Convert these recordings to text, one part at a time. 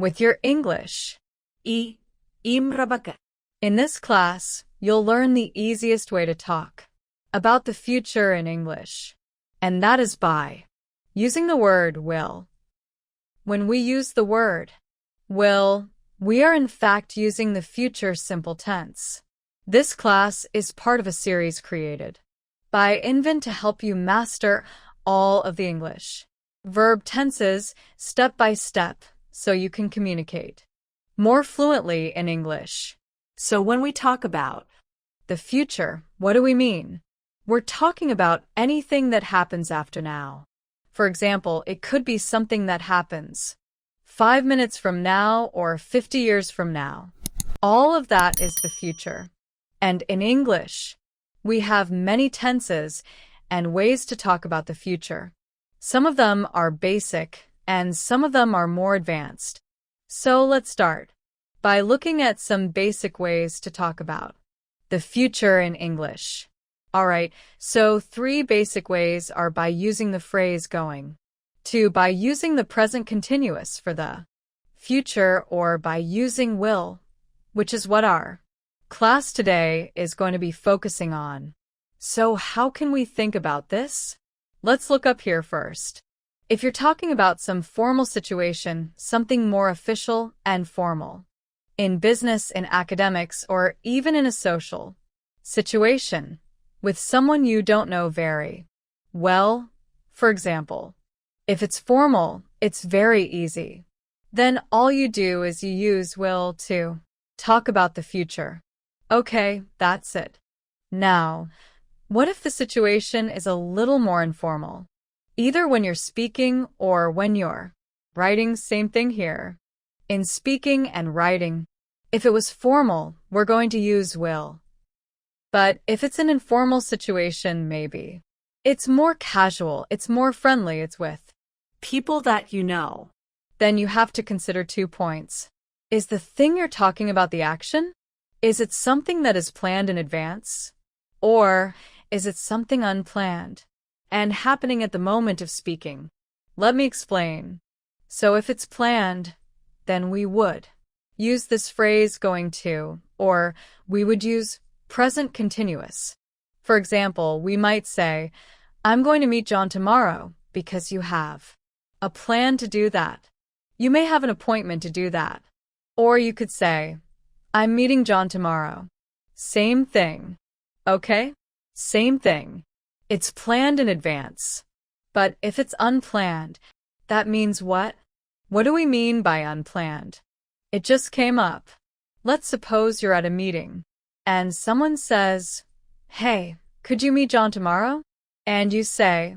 with your English. Im rabaka. In this class, you'll learn the easiest way to talk about the future in English, and that is by using the word will. When we use the word will, we are in fact using the future simple tense. This class is part of a series created by Invent to help you master all of the English verb tenses step by step so you can communicate more fluently in English. So when we talk about the future, what do we mean? We're talking about anything that happens after now. For example, it could be something that happens 5 minutes from now or 50 years from now. All of that is the future. And in English, we have many tenses and ways to talk about the future. Some of them are basic and some of them are more advanced. So let's start by looking at some basic ways to talk about the future in English. Alright, so 3 basic ways are by using the phrase going, 2 by using the present continuous for the future, or by using will, which is what our class today is going to be focusing on. So how can we think about this? Let's look up here first. If you're talking about some formal situation, something more official and formal, in business, in academics, or even in a social situation, with someone you don't know very well, for example, if it's formal, it's very easy. Then all you do is you use will to talk about the future. Okay, that's it. Now, what if the situation is a little more informal? Either when you're speaking or when you're writing, same thing here. In speaking and writing, if it was formal, we're going to use will. But if it's an informal situation, maybe it's more casual, it's more friendly, it's with people that you know. Then you have to consider 2 points. Is the thing you're talking about the action? Is it something that is planned in advance? Or is it something unplanned and happening at the moment of speaking? Let me explain. So if it's planned, then we would use this phrase going to, or we would use present continuous. For example, we might say, I'm going to meet John tomorrow, because you have a plan to do that. You may have an appointment to do that. Or you could say, I'm meeting John tomorrow. Same thing. Okay? Same thing. It's planned in advance. But if it's unplanned, that means what? What do we mean by unplanned? It just came up. Let's suppose you're at a meeting, and someone says, hey, could you meet John tomorrow? And you say,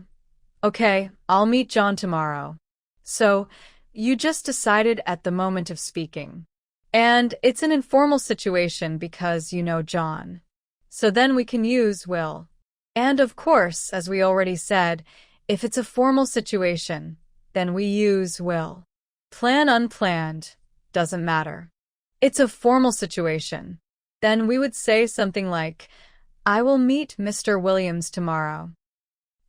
okay, I'll meet John tomorrow. So, you just decided at the moment of speaking. And it's an informal situation because you know John. So then we can use will. And of course, as we already said, if it's a formal situation, then we use will. Plan unplanned, doesn't matter. It's a formal situation. Then we would say something like, I will meet Mr. Williams tomorrow.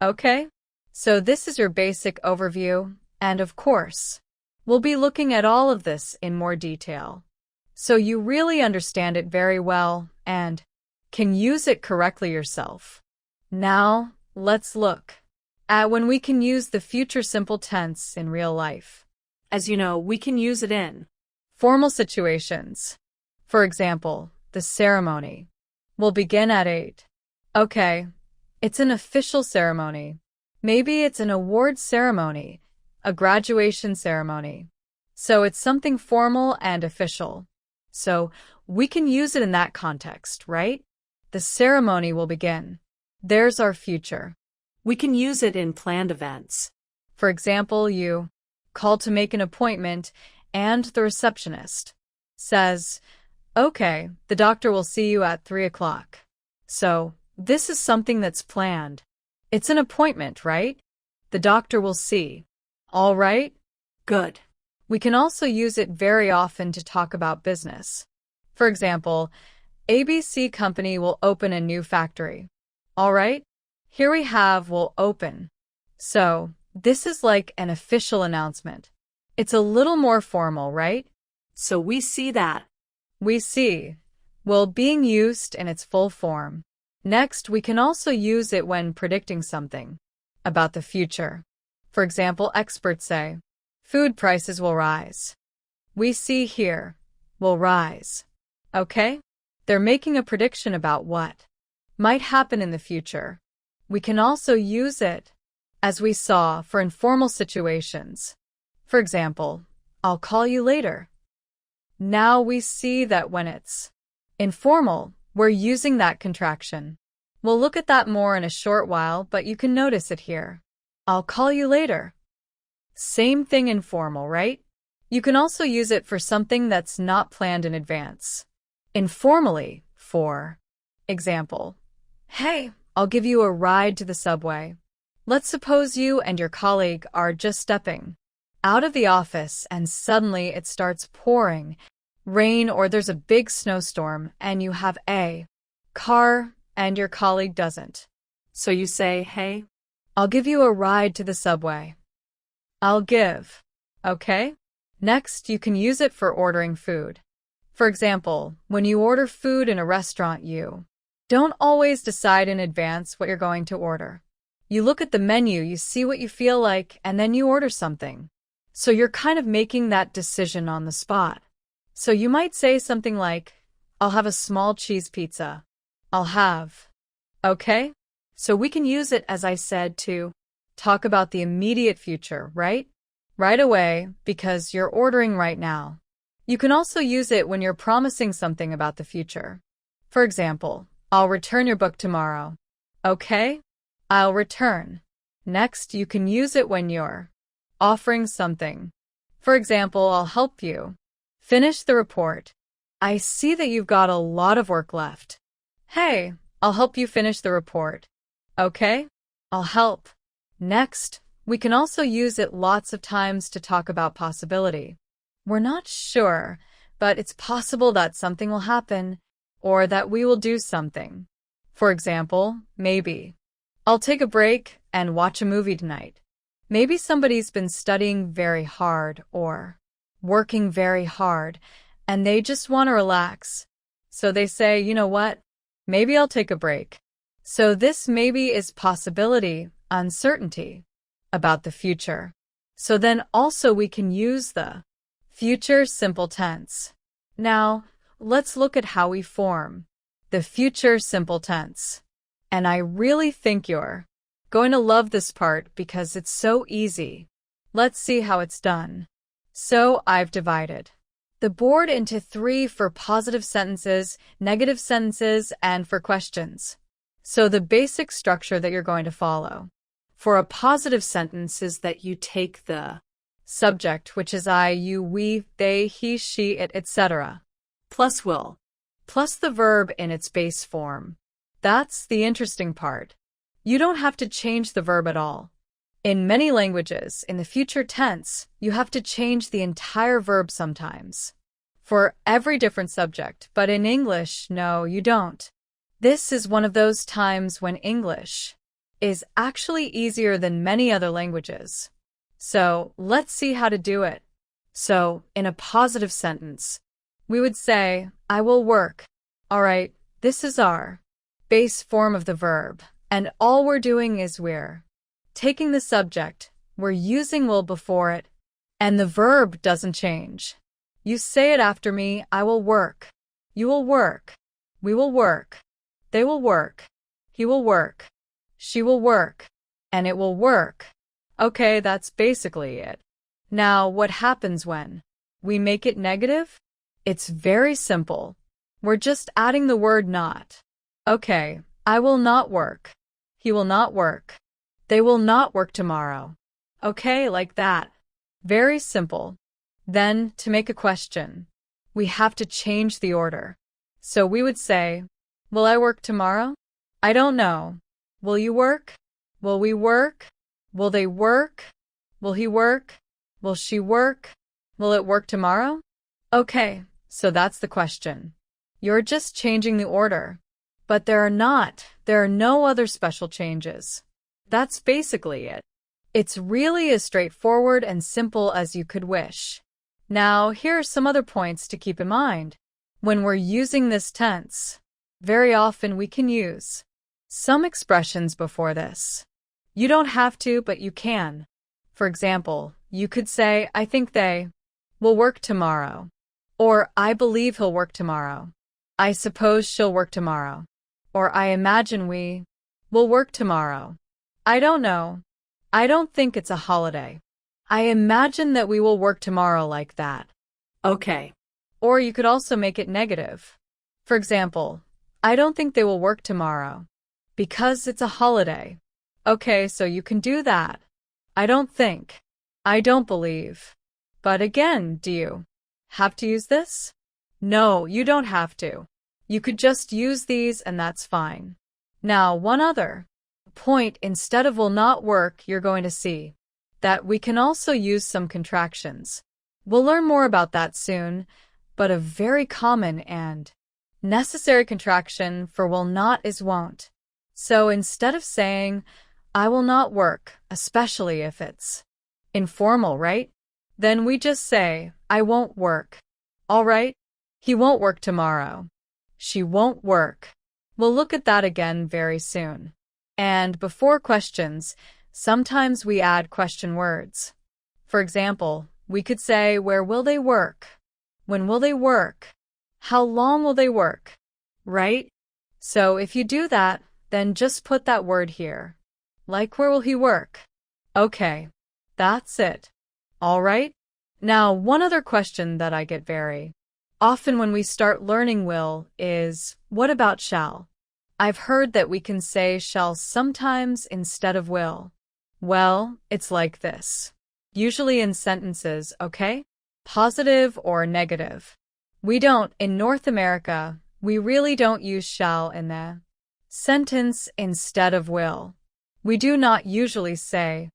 Okay? So this is your basic overview, and of course, we'll be looking at all of this in more detail, so you really understand it very well and can use it correctly yourself. Now, let's look at when we can use the future simple tense in real life. As you know, we can use it in formal situations. For example, the ceremony will begin at 8. Okay, it's an official ceremony. Maybe it's an award ceremony, a graduation ceremony. So it's something formal and official. So we can use it in that context, right? The ceremony will begin. There's our future. We can use it in planned events. For example, you call to make an appointment and the receptionist says, okay, the doctor will see you at 3 o'clock. So this is something that's planned. It's an appointment, right? The doctor will see. All right? Good. We can also use it very often to talk about business. For example, ABC company will open a new factory. All right? Here we have will open. So this is like an official announcement. It's a little more formal, right? So we see that. We see will being used in its full form. Next, we can also use it when predicting something about the future. For example, experts say, food prices will rise. We see here, will rise. Okay? They're making a prediction about what might happen in the future. We can also use it, as we saw, for informal situations. For example, I'll call you later. Now we see that when it's informal, we're using that contraction. We'll look at that more in a short while, but you can notice it here. I'll call you later. Same thing informal, right? You can also use it for something that's not planned in advance. Informally, for example, hey, I'll give you a ride to the subway. Let's suppose you and your colleague are just stepping out of the office and suddenly it starts pouring rain or there's a big snowstorm and you have a car and your colleague doesn't. So you say, hey, I'll give you a ride to the subway. I'll give. Okay? Next, you can use it for ordering food. For example, when you order food in a restaurant, you don't always decide in advance what you're going to order. You look at the menu, you see what you feel like, and then you order something. So you're kind of making that decision on the spot. So you might say something like, I'll have a small cheese pizza. I'll have. Okay? So we can use it, as I said, to talk about the immediate future, right? Right away, because you're ordering right now. You can also use it when you're promising something about the future. For example, I'll return your book tomorrow. Okay? I'll return. Next, you can use it when you're offering something. For example, I'll help you finish the report. I see that you've got a lot of work left. Hey, I'll help you finish the report. Okay? I'll help. Next, we can also use it lots of times to talk about possibility. We're not sure, but it's possible that something will happen or that we will do something. For example, maybe I'll take a break and watch a movie tonight. Maybe somebody's been studying very hard or working very hard and they just want to relax. So they say, you know what? Maybe I'll take a break. So this maybe is possibility, uncertainty about the future. So then also we can use the future simple tense. Now, let's look at how we form the future simple tense. And I really think you're going to love this part because it's so easy. Let's see how it's done. So I've divided the board into 3 for positive sentences, negative sentences, and for questions. So the basic structure that you're going to follow for a positive sentence is that you take the subject, which is I, you, we, they, he, she, it, etc., plus will, plus the verb in its base form. That's the interesting part. You don't have to change the verb at all. In many languages, in the future tense, you have to change the entire verb sometimes for every different subject, but in English, no, you don't. This is one of those times when English is actually easier than many other languages. So let's see how to do it. So in a positive sentence, we would say, I will work. All right, this is our base form of the verb, and all we're doing is we're taking the subject, we're using will before it, and the verb doesn't change. You say it after me, I will work. You will work. We will work. They will work. He will work. She will work. And it will work. Okay, that's basically it. Now, what happens when we make it negative? It's very simple. We're just adding the word not. Okay, I will not work. He will not work. They will not work tomorrow. Okay, like that. Very simple. Then, to make a question, we have to change the order. So we would say, will I work tomorrow? I don't know. Will you work? Will we work? Will they work? Will he work? Will she work? Will it work tomorrow? Okay, so that's the question. You're just changing the order. But there are no other special changes. That's basically it. It's really as straightforward and simple as you could wish. Now, here are some other points to keep in mind. When we're using this tense, very often we can use some expressions before this. You don't have to, but you can. For example, you could say, I think they will work tomorrow. Or, I believe he'll work tomorrow. I suppose she'll work tomorrow. Or, I imagine we will work tomorrow. I don't know. I don't think it's a holiday. I imagine that we will work tomorrow like that. Okay. Or you could also make it negative. For example, I don't think they will work tomorrow because it's a holiday. Okay, so you can do that. I don't think. I don't believe. But again, do you have to use this? No, you don't have to. You could just use these and that's fine. Now, one other point, instead of will not work, you're going to see that we can also use some contractions. We'll learn more about that soon, but a very common and necessary contraction for will not is won't. So instead of saying, I will not work, especially if it's informal, right? Then we just say, I won't work. All right? He won't work tomorrow. She won't work. We'll look at that again very soon. And before questions, sometimes we add question words. For example, we could say, where will they work? When will they work? How long will they work? Right? So if you do that, then just put that word here. Like, where will he work? Okay, that's it. All right? Now, one other question that I get very often when we start learning will is, what about shall? I've heard that we can say shall sometimes instead of will. Well, it's like this. Usually in sentences, okay? Positive or negative. We don't, in North America, we really don't use shall in the sentence instead of will. We do not usually say,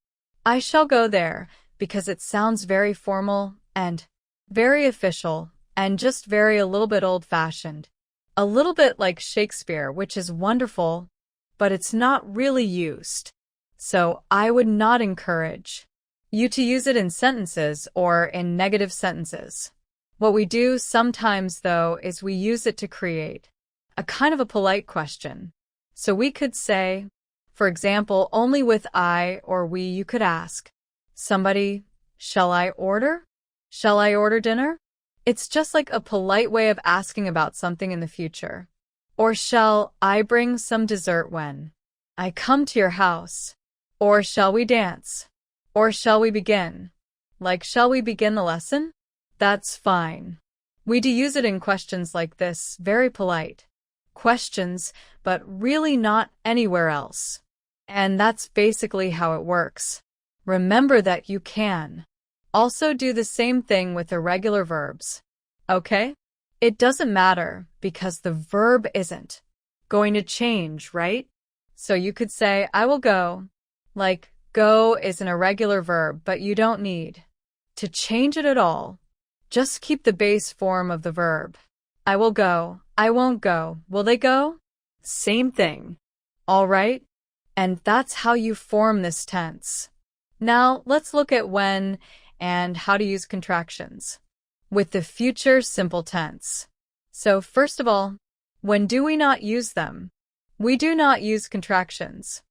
I shall go there, because it sounds very formal and very official and just very a little bit old-fashioned. A little bit like Shakespeare, which is wonderful, but it's not really used. So I would not encourage you to use it in sentences or in negative sentences. What we do sometimes, though, is we use it to create a kind of a polite question. So we could say, for example, only with I or we, you could ask somebody, shall I order? Shall I order dinner? It's just like a polite way of asking about something in the future. Or shall I bring some dessert when I come to your house? Or shall we dance? Or shall we begin? Like, shall we begin the lesson? That's fine. We do use it in questions like this, very polite questions, but really not anywhere else. And that's basically how it works. Remember that you can also do the same thing with irregular verbs. Okay? It doesn't matter because the verb isn't going to change, right? So you could say, I will go. Like, go is an irregular verb, but you don't need to change it at all. Just keep the base form of the verb. I will go. I won't go. Will they go? Same thing. All right? And that's how you form this tense. Now, let's look at when and how to use contractions with the future simple tense. So first of all, when do we not use them? We do not use contractions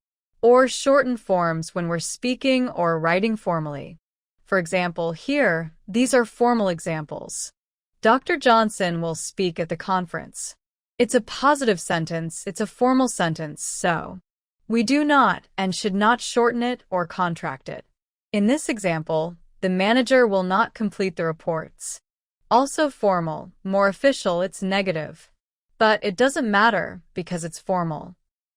or shortened forms when we're speaking or writing formally. For example, here, these are formal examples. Dr. Johnson will speak at the conference. It's a positive sentence, it's a formal sentence, so we do not and should not shorten it or contract it. In this example, the manager will not complete the reports. Also formal, more official, it's negative. But it doesn't matter because it's formal.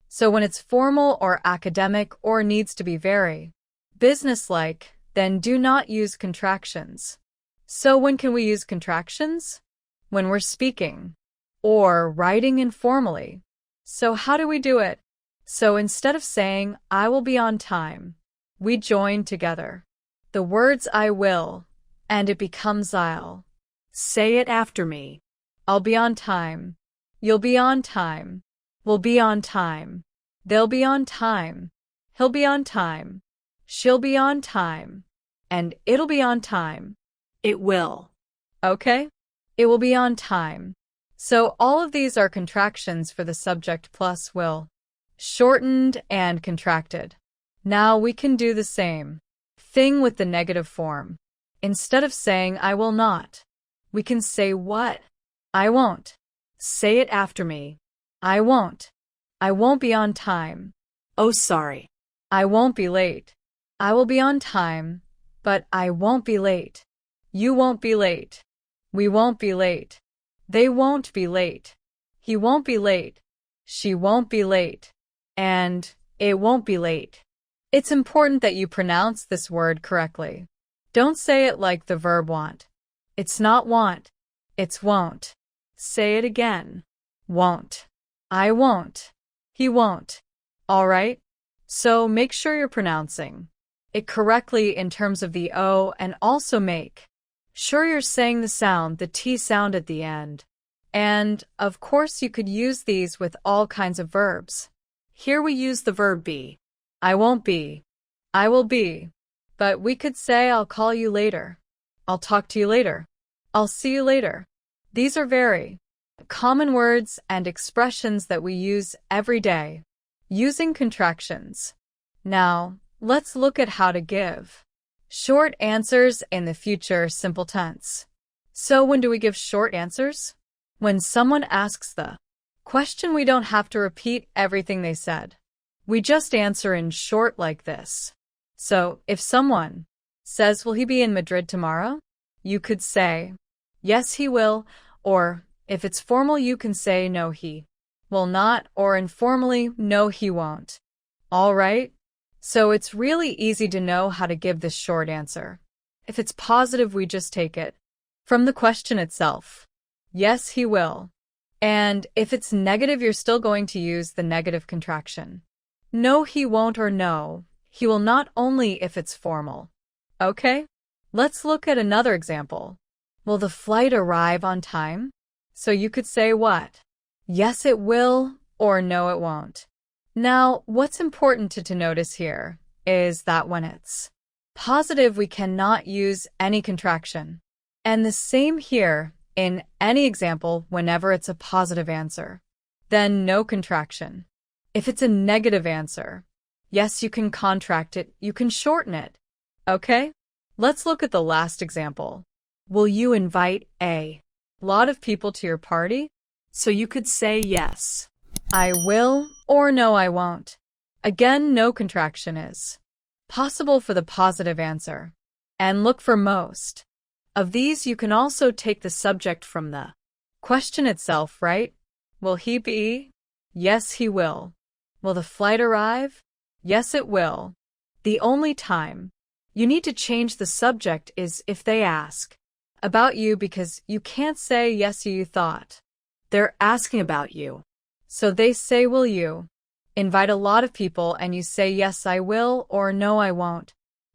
So when it's formal or academic or needs to be very businesslike, then do not use contractions. So when can we use contractions? When we're speaking or writing informally. So how do we do it? So instead of saying, I will be on time, we join together the words I will, and it becomes I'll. Say it after me. I'll be on time. You'll be on time. We'll be on time. They'll be on time. He'll be on time. She'll be on time. And it'll be on time. It will. Okay? It will be on time. So all of these are contractions for the subject plus will. Shortened and contracted. Now we can do the same thing with the negative form. Instead of saying I will not, we can say what? I won't. Say it after me. I won't. I won't be on time. Oh, sorry. I won't be late. I will be on time, but I won't be late. You won't be late. We won't be late. They won't be late. He won't be late. She won't be late. And it won't be late. It's important that you pronounce this word correctly. Don't say it like the verb want. It's not want. It's won't. Say it again. Won't. I won't. He won't. All right? So make sure you're pronouncing it correctly in terms of the O, and also make sure you're saying the T sound at the end. And, of course, you could use these with all kinds of verbs. Here we use the verb be. I won't be. I will be. But we could say I'll call you later. I'll talk to you later. I'll see you later. These are very common words and expressions that we use every day, using contractions. Now, let's look at how to give short answers in the future simple tense. So when do we give short answers? When someone asks the question, we don't have to repeat everything they said. We just answer in short like this. So, if someone says, will he be in Madrid tomorrow? You could say, yes, he will, or if it's formal, you can say, no, he will not, or informally, no, he won't. All right? So it's really easy to know how to give this short answer. If it's positive, we just take it from the question itself. Yes, he will. And if it's negative, you're still going to use the negative contraction. No, he won't, or no, he will not, only if it's formal. Okay? Let's look at another example. Will the flight arrive on time? So you could say what? Yes, it will, or no, it won't. Now, what's important to notice here is that when it's positive, we cannot use any contraction. And the same here in any example whenever it's a positive answer. Then no contraction. If it's a negative answer, yes, you can contract it, you can shorten it. Okay? Let's look at the last example. Will you invite a lot of people to your party? So you could say yes. I will, or no, I won't. Again, no contraction is possible for the positive answer. And look for most of these. You can also take the subject from the question itself, right? Will he be? Yes, he will. Will the flight arrive? Yes, it will. The only time you need to change the subject is if they ask about you, because you can't say yes, you thought. They're asking about you. So they say, will you invite a lot of people? And you say, yes, I will, or no, I won't.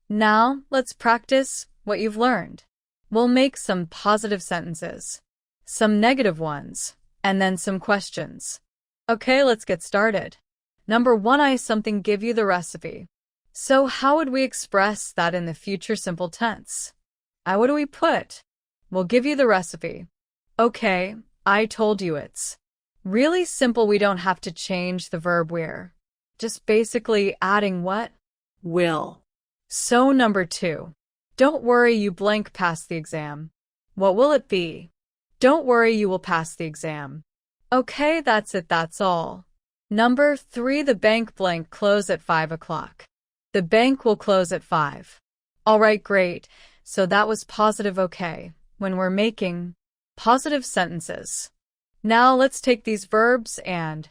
Now, let's practice what you've learned. We'll make some positive sentences, some negative ones, and then some questions. Okay, let's get started. Number 1, I something, give you the recipe. So how would we express that in the future simple tense? What do we put? We'll give you the recipe. Okay, I told you. It's really simple. We don't have to change the verb we're just basically adding what? Will. So number 2, don't worry, you blank pass the exam. What will it be? Don't worry, you will pass the exam. Okay, that's it, that's all. Number 3, the bank blank close at 5 o'clock. The bank will close at 5. All right, great. So that was positive. Okay, when we're making positive sentences. Now let's take these verbs and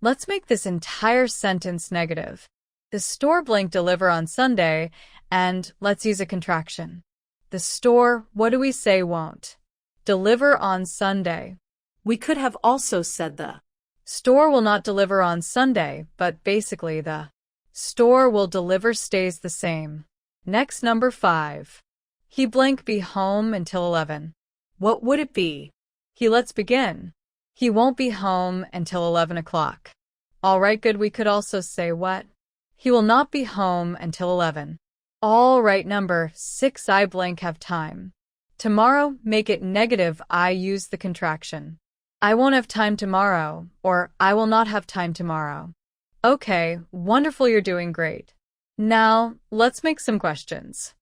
let's make this entire sentence negative. The store blank deliver on Sunday, and let's use a contraction. The store, what do we say, won't deliver on Sunday. We could have also said the store will not deliver on Sunday, but basically the store will deliver stays the same. Next, number 5. He blank be home until 11. What would it be? Let's begin. He won't be home until 11 o'clock. All right, good. We could also say what? He will not be home until 11. All right, number 6, I blank have time Tomorrow, make it negative. I use the contraction. I won't have time tomorrow, or I will not have time tomorrow. Okay, wonderful, you're doing great. Now, let's make some questions.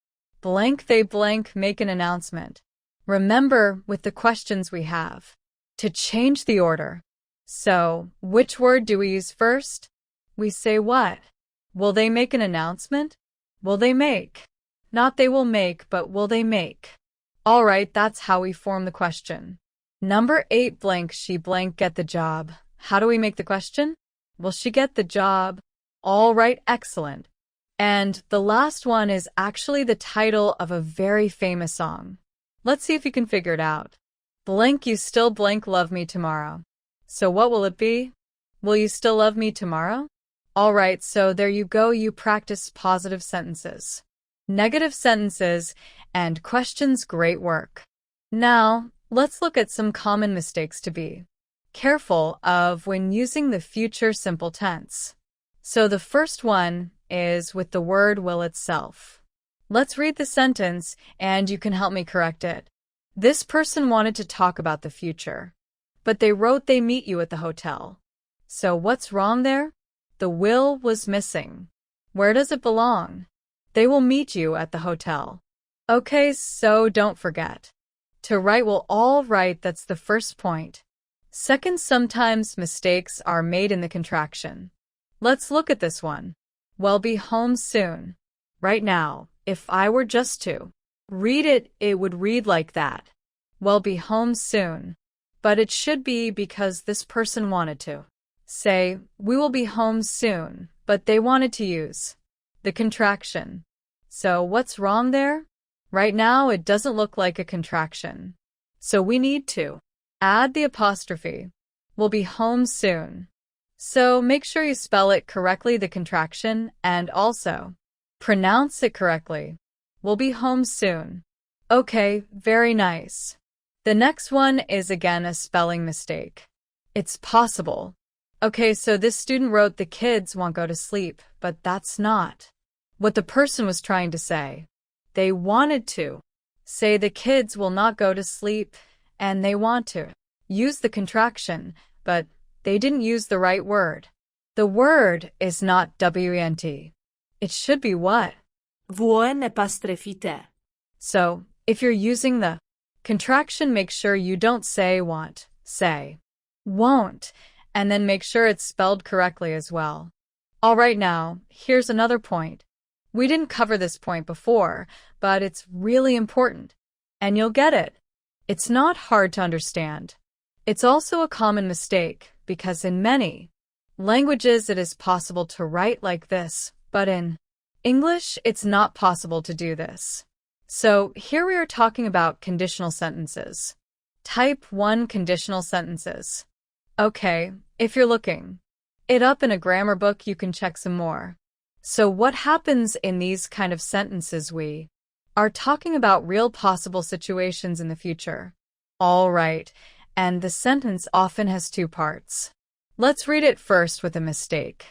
Blank they blank make an announcement. Remember, with the questions we have to change the order. So, which word do we use first? We say what? Will they make an announcement? Will they make? Not they will make, but will they make? All right, that's how we form the question. Number 8 blank she blank get the job. How do we make the question? Will she get the job? All right, excellent. And the last one is actually the title of a very famous song. Let's see if you can figure it out. Blank you still blank love me tomorrow. So what will it be? Will you still love me tomorrow? All right, so there you go, you practice positive sentences, negative sentences, and questions. Great work. Now, let's look at some common mistakes to be careful of when using the future simple tense. So the first one is with the word will itself. Let's read the sentence and you can help me correct it. This person wanted to talk about the future, but they wrote they meet you at the hotel. So what's wrong there? The will was missing. Where does it belong? They will meet you at the hotel. Okay, so don't forget to write will all right. That's the first point. Second, sometimes mistakes are made in the contraction. Let's look at this one. Well, be home soon. Right now, if I were just to read it, it would read like that. Well, be home soon. But it should be because this person wanted to say, we will be home soon, but they wanted to use the contraction. So what's wrong there? Right now, it doesn't look like a contraction. So we need to add the apostrophe. We'll be home soon. So make sure you spell it correctly, the contraction, and also pronounce it correctly. We'll be home soon. Okay, very nice. The next one is again a spelling mistake. It's possible. Okay, so this student wrote the kids won't go to sleep, but that's not what the person was trying to say. They wanted to say the kids will not go to sleep, and they want to use the contraction, but they didn't use the right word. The word is not went. It should be what? Vous ne pas trefite. So, if you're using the contraction, make sure you don't say want, say won't, and then make sure it's spelled correctly as well. All right, now, here's another point. We didn't cover this point before, but it's really important, and you'll get it. It's not hard to understand. It's also a common mistake, because in many languages it is possible to write like this, but in English it's not possible to do this. So here we are talking about conditional sentences. Type 1 conditional sentences. Okay, if you're looking it up in a grammar book, you can check some more. So what happens in these kind of sentences? We are talking about real possible situations in the future. All right, and the sentence often has 2 parts. Let's read it first with a mistake.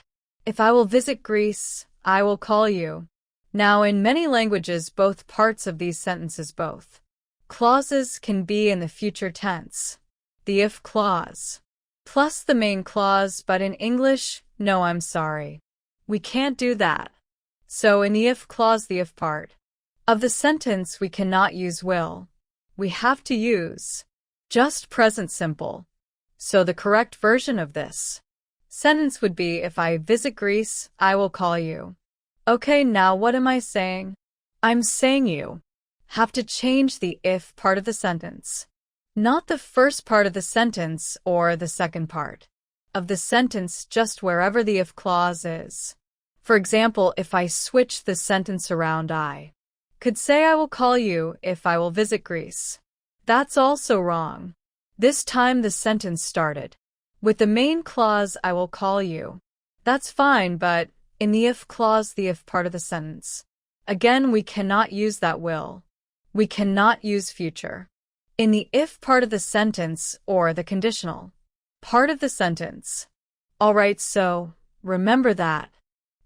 If I will visit Greece, I will call you. Now, in many languages, both parts of these sentences, both clauses, can be in the future tense. The if clause plus the main clause, but in English, no, I'm sorry. We can't do that. So in the if clause, the if part of the sentence, we cannot use will. We have to use just present simple. So the correct version of this sentence would be, if I visit Greece, I will call you. Okay, now what am I saying? I'm saying you have to change the if part of the sentence, not the first part of the sentence or the second part of the sentence, just wherever the if clause is. For example, if I switch the sentence around, I could say I will call you if I will visit Greece. That's also wrong. This time the sentence started with the main clause, I will call you. That's fine, but in the if clause, the if part of the sentence, again, we cannot use that will. We cannot use future in the if part of the sentence or the conditional part of the sentence. All right, so remember that,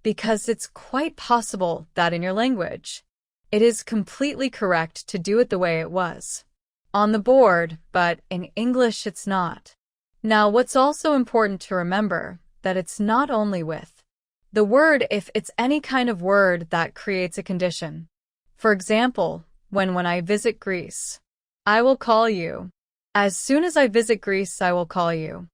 because it's quite possible that in your language, It is completely correct to do it the way it was on the board, but in English it's not. Now, what's also important to remember that it's not only with the word if it's any kind of word that creates a condition. For example, when I visit Greece, I will call you. As soon as I visit Greece, I will call you.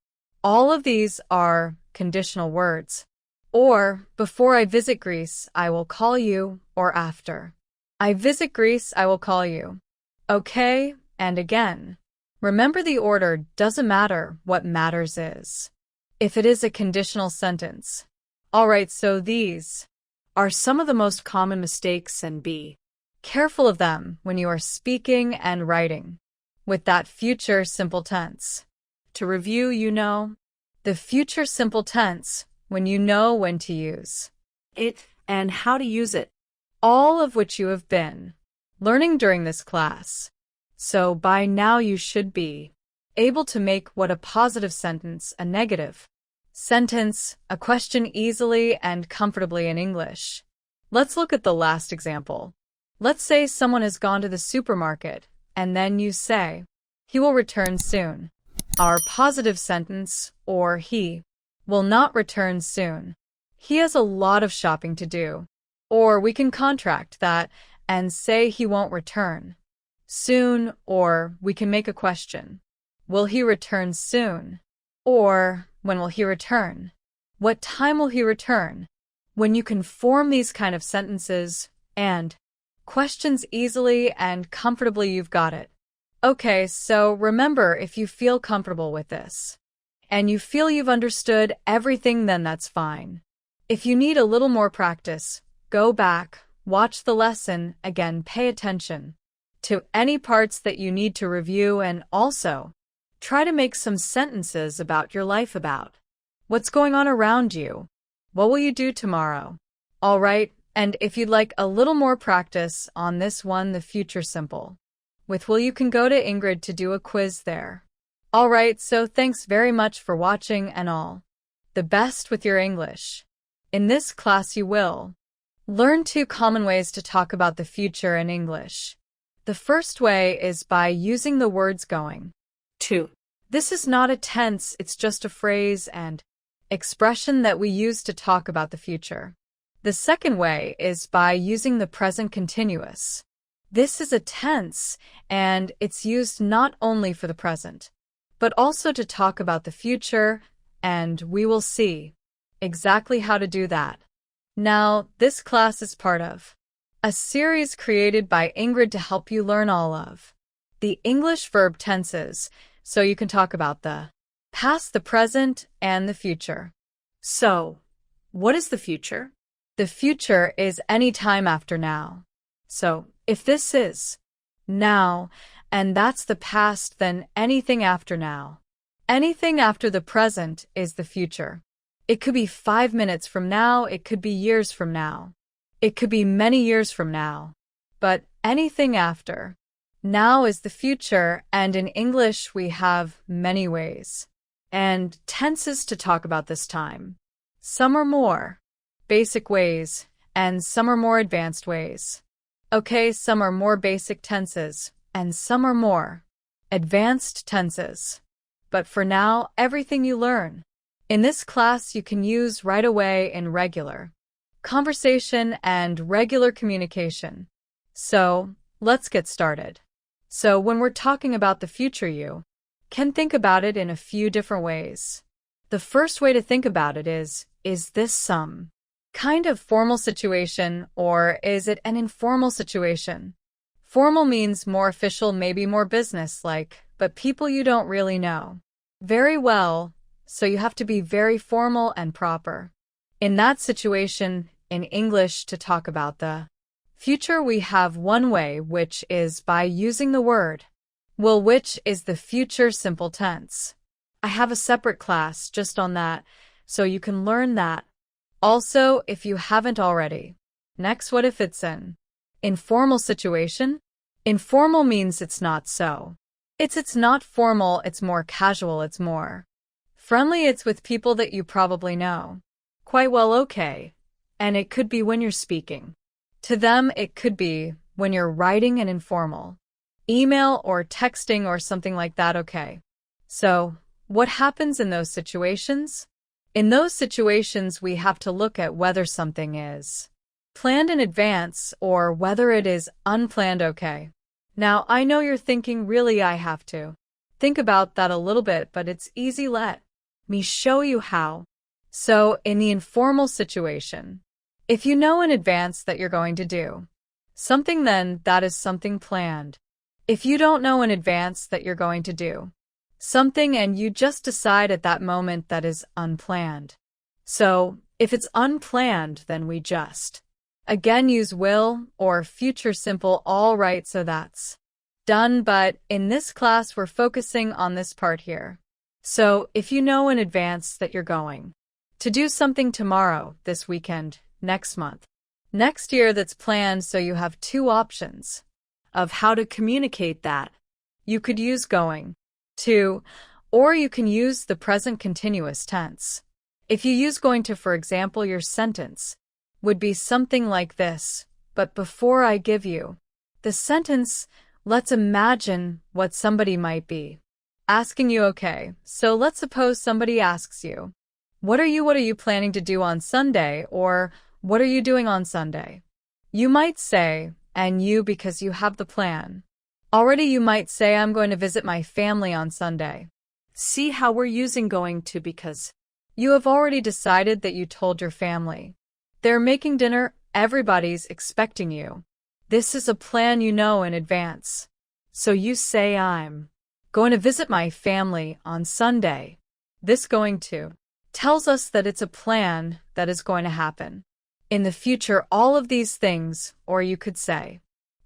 All of these are conditional words. Or, before I visit Greece, I will call you, or after I visit Greece, I will call you. Okay, and again. Remember, the order doesn't matter. What matters is if it is a conditional sentence. Alright, so these are some of the most common mistakes, and be careful of them when you are speaking and writing with that future simple tense. To review, the future simple tense when you know when to use it and how to use it, all of which you have been learning during this class. So by now you should be able to make what a positive sentence, a negative sentence, a question easily and comfortably in English. Let's look at the last example. Let's say someone has gone to the supermarket, and then you say, he will return soon. Our positive sentence, or he will not return soon. He has a lot of shopping to do. Or we can contract that and say he won't return soon, or we can make a question. Will he return soon? Or, when will he return? What time will he return? When you can form these kind of sentences and questions easily and comfortably, you've got it. Okay, so remember, if you feel comfortable with this and you feel you've understood everything, then that's fine. If you need a little more practice, go back, watch the lesson again, pay attention to any parts that you need to review, and also try to make some sentences about your life, about what's going on around you. What will you do tomorrow? All right, and if you'd like a little more practice on this one, the future simple with will, you can go to Ingrid to do a quiz there. All right, so thanks very much for watching, and all the best with your English. In this class you will learn 2 common ways to talk about the future in English. The first way is by using the words going to. This is not a tense, it's just a phrase and expression that we use to talk about the future. The second way is by using the present continuous. This is a tense, and it's used not only for the present, but also to talk about the future, and we will see exactly how to do that. Now, this class is part of a series created by Ingrid to help you learn all of the English verb tenses, so you can talk about the past, the present, and the future. So, what is the future? The future is any time after now. So, if this is now, and that's the past, then anything after now. Anything after the present is the future. It could be 5 minutes from now, it could be years from now. It could be many years from now. But anything after now is the future, and in English we have many ways and tenses to talk about this time. Some are more basic ways, and some are more advanced ways. Okay, some are more basic tenses, and some are more advanced tenses. But for now, everything you learn in this class you can use right away in regular conversation and regular communication. So, let's get started. So, when we're talking about the future, you can think about it in a few different ways. The first way to think about it is this some kind of formal situation, or is it an informal situation? Formal means more official, maybe more business-like, but people you don't really know very well, so you have to be very formal and proper. In that situation, in English, to talk about the future, we have one way, which is by using the word will, which is the future simple tense. I have a separate class just on that, so you can learn that. Also, if you haven't already. Next, what if it's an informal situation? Informal means it's not so. It's not formal, it's more casual, it's more friendly, it's with people that you probably know quite well, okay. And it could be when you're speaking to them, it could be when you're writing an informal email or texting or something like that, okay? So, what happens in those situations? In those situations, we have to look at whether something is planned in advance or whether it is unplanned, okay? Now, I know you're thinking, really, I have to think about that a little bit, but it's easy. Let me show you how. So, in the informal situation, if you know in advance that you're going to do something, then that is something planned. If you don't know in advance that you're going to do something and you just decide at that moment, that is unplanned. So, if it's unplanned, then we just again use will or future simple, all right, so that's done, but in this class we're focusing on this part here. So, if you know in advance that you're going to do something tomorrow, this weekend, next month, next year, that's planned, so you have two options of how to communicate that. You could use going to, or you can use the present continuous tense. If you use going to, for example, your sentence would be something like this. But before I give you the sentence, let's imagine what somebody might be asking you, okay? So let's suppose somebody asks you, what are you planning to do on Sunday? Or what are you doing on Sunday? You might say, and you, because you have the plan already, you might say, I'm going to visit my family on Sunday. See how we're using going to because you have already decided that you told your family. They're making dinner, everybody's expecting you. This is a plan you know in advance. So you say, I'm going to visit my family on Sunday. This going to tells us that it's a plan that is going to happen in the future, all of these things, or you could say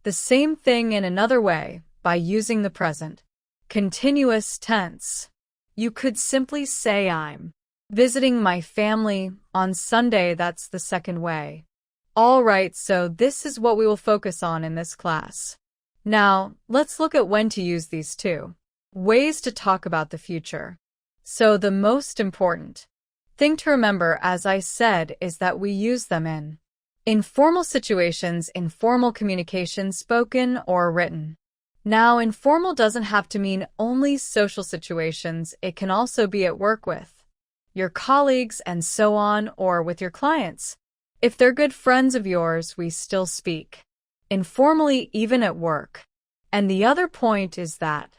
the same thing in another way by using the present continuous tense. You could simply say, I'm visiting my family on Sunday. That's the second way. All right, so this is what we will focus on in this class. Now, let's look at when to use these two ways to talk about the future. So the most important thing to remember, as I said, is that we use them in informal situations, informal communication, spoken or written. Now, informal doesn't have to mean only social situations. It can also be at work with your colleagues and so on, or with your clients. If they're good friends of yours, we still speak informally even at work. And the other point is that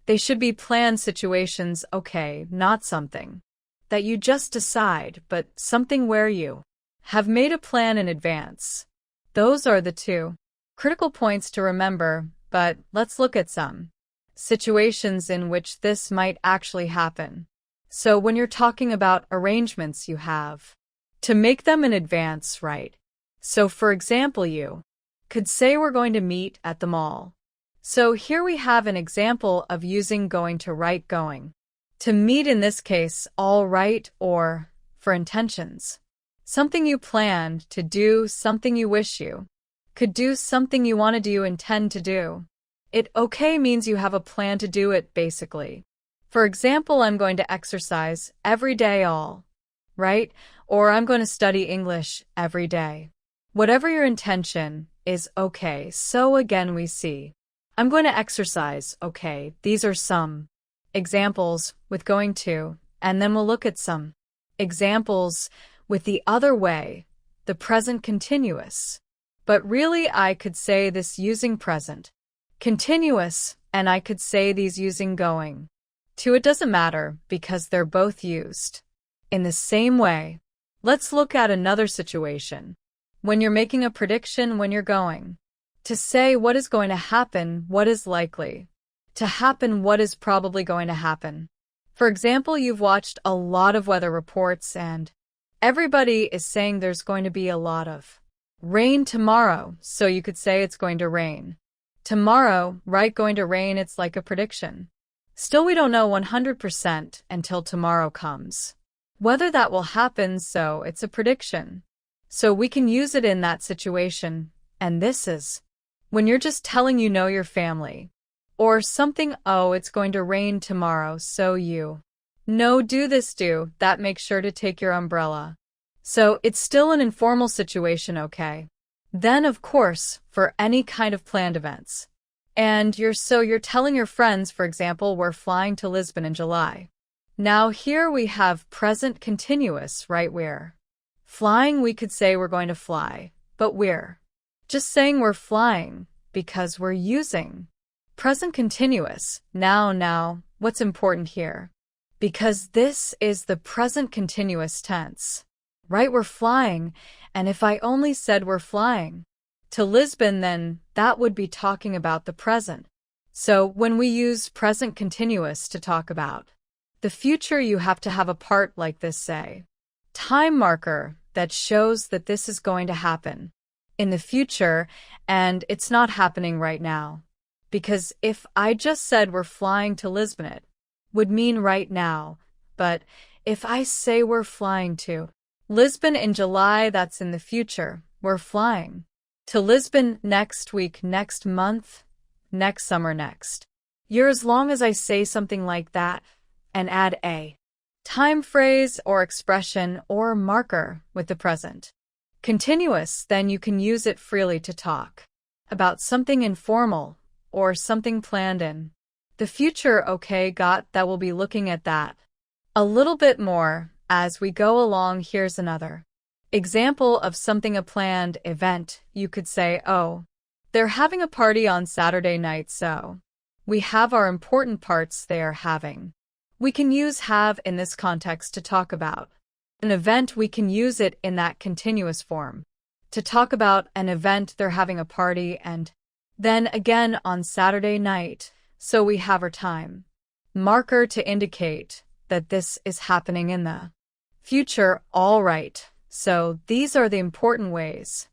they should be planned situations, okay, not something that you just decide, but something where you have made a plan in advance. Those are the two critical points to remember, but let's look at some situations in which this might actually happen. So when you're talking about arrangements, you have to make them in advance, right? So for example, you could say, we're going to meet at the mall. So here we have an example of using going to, right, going to meet, in this case, all right, or for intentions. Something you planned to do, something you wish you could do, something you want to do, intend to do. It okay means you have a plan to do it, basically. For example, I'm going to exercise every day, all right? Or I'm going to study English every day. Whatever your intention is, okay. So again, we see, I'm going to exercise, okay. These are some examples with going to, and then we'll look at some examples with the other way, the present continuous. But really, I could say this using present continuous, and I could say these using going to. It doesn't matter because they're both used in the same way. Let's look at another situation. When you're making a prediction, when you're going to say what is going to happen, what is likely to happen, what is probably going to happen. For example, you've watched a lot of weather reports and everybody is saying there's going to be a lot of rain tomorrow, so you could say it's going to rain tomorrow, right? Going to rain, it's like a prediction. Still, we don't know 100% until tomorrow comes whether that will happen, so it's a prediction. So we can use it in that situation, and this is when you're just telling your family or something, oh, it's going to rain tomorrow, so you know, do this, do that, make sure to take your umbrella. So it's still an informal situation, okay? Then, of course, for any kind of planned events. And you're telling your friends, for example, we're flying to Lisbon in July. Now here we have present continuous, right? We're flying, we could say we're going to fly, but we're just saying we're flying because we're using present continuous. Now, what's important here? Because this is the present continuous tense, right? We're flying, and if I only said we're flying to Lisbon, then that would be talking about the present. So when we use present continuous to talk about the future, you have to have a part like this, say, time marker, that shows that this is going to happen in the future, and it's not happening right now. Because if I just said we're flying to Lisbon, it would mean right now. But if I say we're flying to Lisbon in July, that's in the future. We're flying to Lisbon next week, next month, next summer, next year. As long as I say something like that and add a time phrase or expression or marker with the present continuous, then you can use it freely to talk about something informal or something planned in the future. Okay, got that. We'll be looking at that a little bit more as we go along. Here's another example of something, a planned event. You could say, oh, they're having a party on Saturday night, so we have our important parts they are having. We can use have in this context to talk about an event. We can use it in that continuous form to talk about an event. They're having a party, and then again on Saturday night, so we have our time marker to indicate that this is happening in the future. All right, so these are the important ways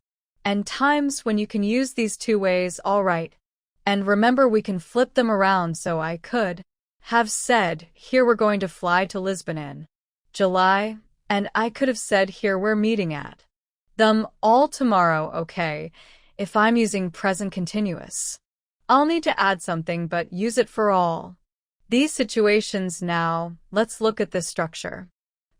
and times when you can use these two ways. All right, and remember, we can flip them around. So I could have said, here we're going to fly to Lisbon in July, and I could have said, here we're meeting at them all tomorrow. Okay, if I'm using present continuous, I'll need to add something, but use it for all these situations. Now, let's look at this structure.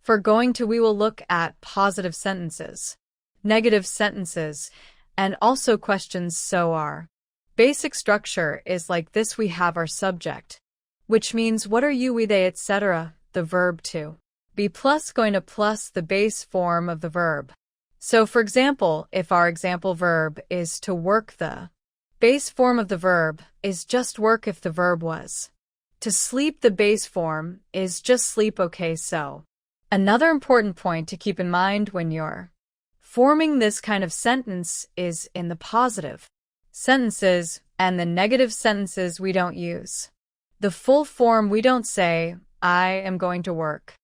For going to, we will look at positive sentences, negative sentences, and also questions. So our basic structure is like this. We have our subject, which means what are you, we, they, etc. The verb to be plus going to plus the base form of the verb. So for example, if our example verb is to work, the base form of the verb is just work. If the verb was to sleep, the base form is just sleep. Okay, so another important point to keep in mind when you're forming this kind of sentence is in the positive sentences and the negative sentences we don't use the full form. We don't say, I am going to work,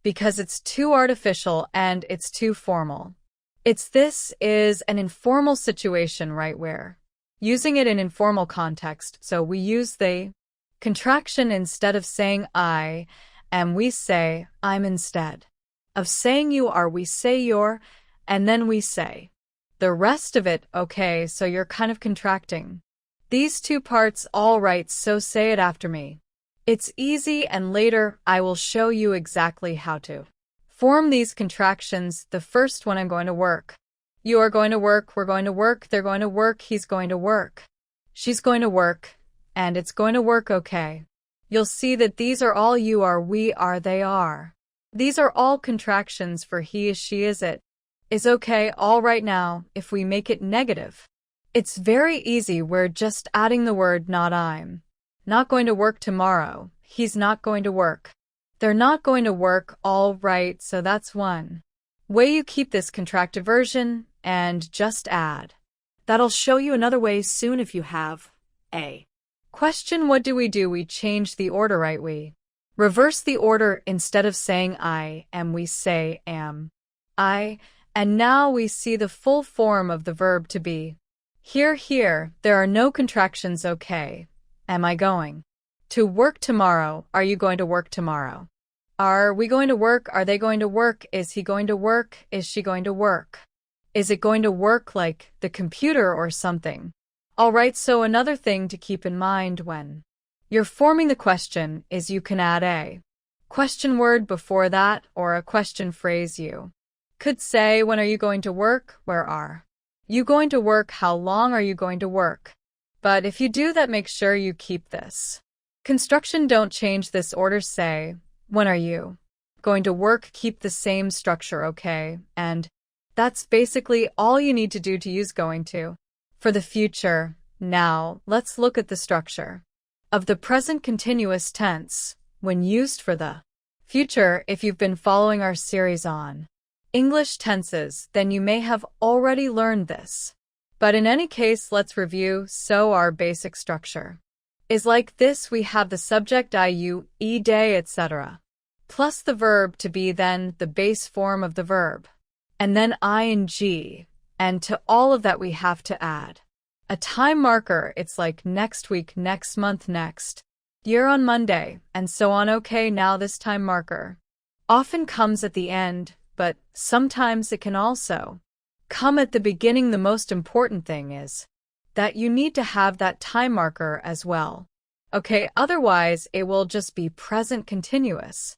because it's too artificial and it's too formal. This is an informal situation, right? We're using it in informal context, so we use the contraction instead of saying I, and we say I'm instead of saying you are. We say you're, and then we say the rest of it. Okay, so you're kind of contracting these two parts. All right, so say it after me. It's easy, and later I will show you exactly how to form these contractions. The first one, I'm going to work. You are going to work, we're going to work, they're going to work, he's going to work, she's going to work, and it's going to work. Okay. You'll see that these are all you are, we are, they are. These are all contractions for he is, she is, it is. Okay. All right, now, if we make it negative, it's very easy. We're just adding the word not. I'm not going to work tomorrow. He's not going to work. They're not going to work. All right, so that's one way you keep this contracted version, and just add. That'll show you another way soon if you have a question. What do? We change the order, right? We reverse the order. Instead of saying I am, we say am. I, and now we see the full form of the verb to be. Here, there are no contractions. Okay. Am I going to work tomorrow? Are you going to work tomorrow? Are we going to work? Are they going to work? Is he going to work? Is she going to work? Is it going to work like the computer or something? All right, so another thing to keep in mind when you're forming the question is you can add a question word before that or a question phrase. You could say, when are you going to work? Where are You going to work? How long are you going to work? But if you do that, make sure you keep this construction. Don't change this order. Say, when are you going to work? Keep the same structure, okay? And that's basically all you need to do to use going to for the future. Now, let's look at the structure of the present continuous tense when used for the future. If you've been following our series on English tenses, then you may have already learned this. But in any case, let's review. So our basic structure is like this. We have the subject I, you, e, day, etc., plus the verb to be, then the base form of the verb, and then ing, and to all of that we have to add a time marker. It's like next week, next month, next year, on Monday, and so on. Okay, now this time marker often comes at the end, but sometimes it can also come at the beginning. The most important thing is that you need to have that time marker as well. Okay, otherwise it will just be present continuous,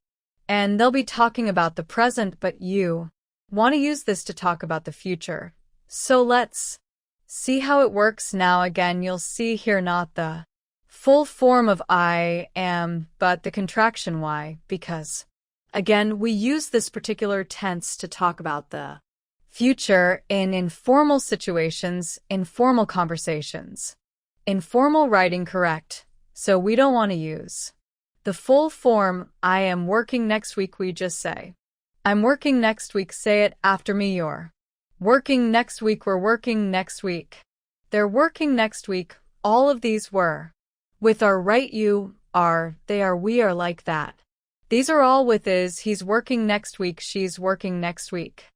and they'll be talking about the present, but you want to use this to talk about the future. So let's see how it works. Now again, you'll see here not the full form of I am, but the contraction Y, because again, we use this particular tense to talk about the future in informal situations, informal conversations, informal writing, correct? So we don't want to use the full form. I am working next week. We just say, I'm working next week. Say it after me. You're working next week. We're working next week. They're working next week. All of these were with our, right? You are, they are, we are, like that. These are all with is. He's working next week. She's working next week.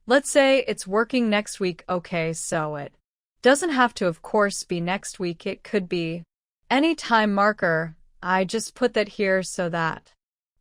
Let's say it's working next week. Okay, so it doesn't have to, of course, be next week. It could be any time marker. I just put that here so that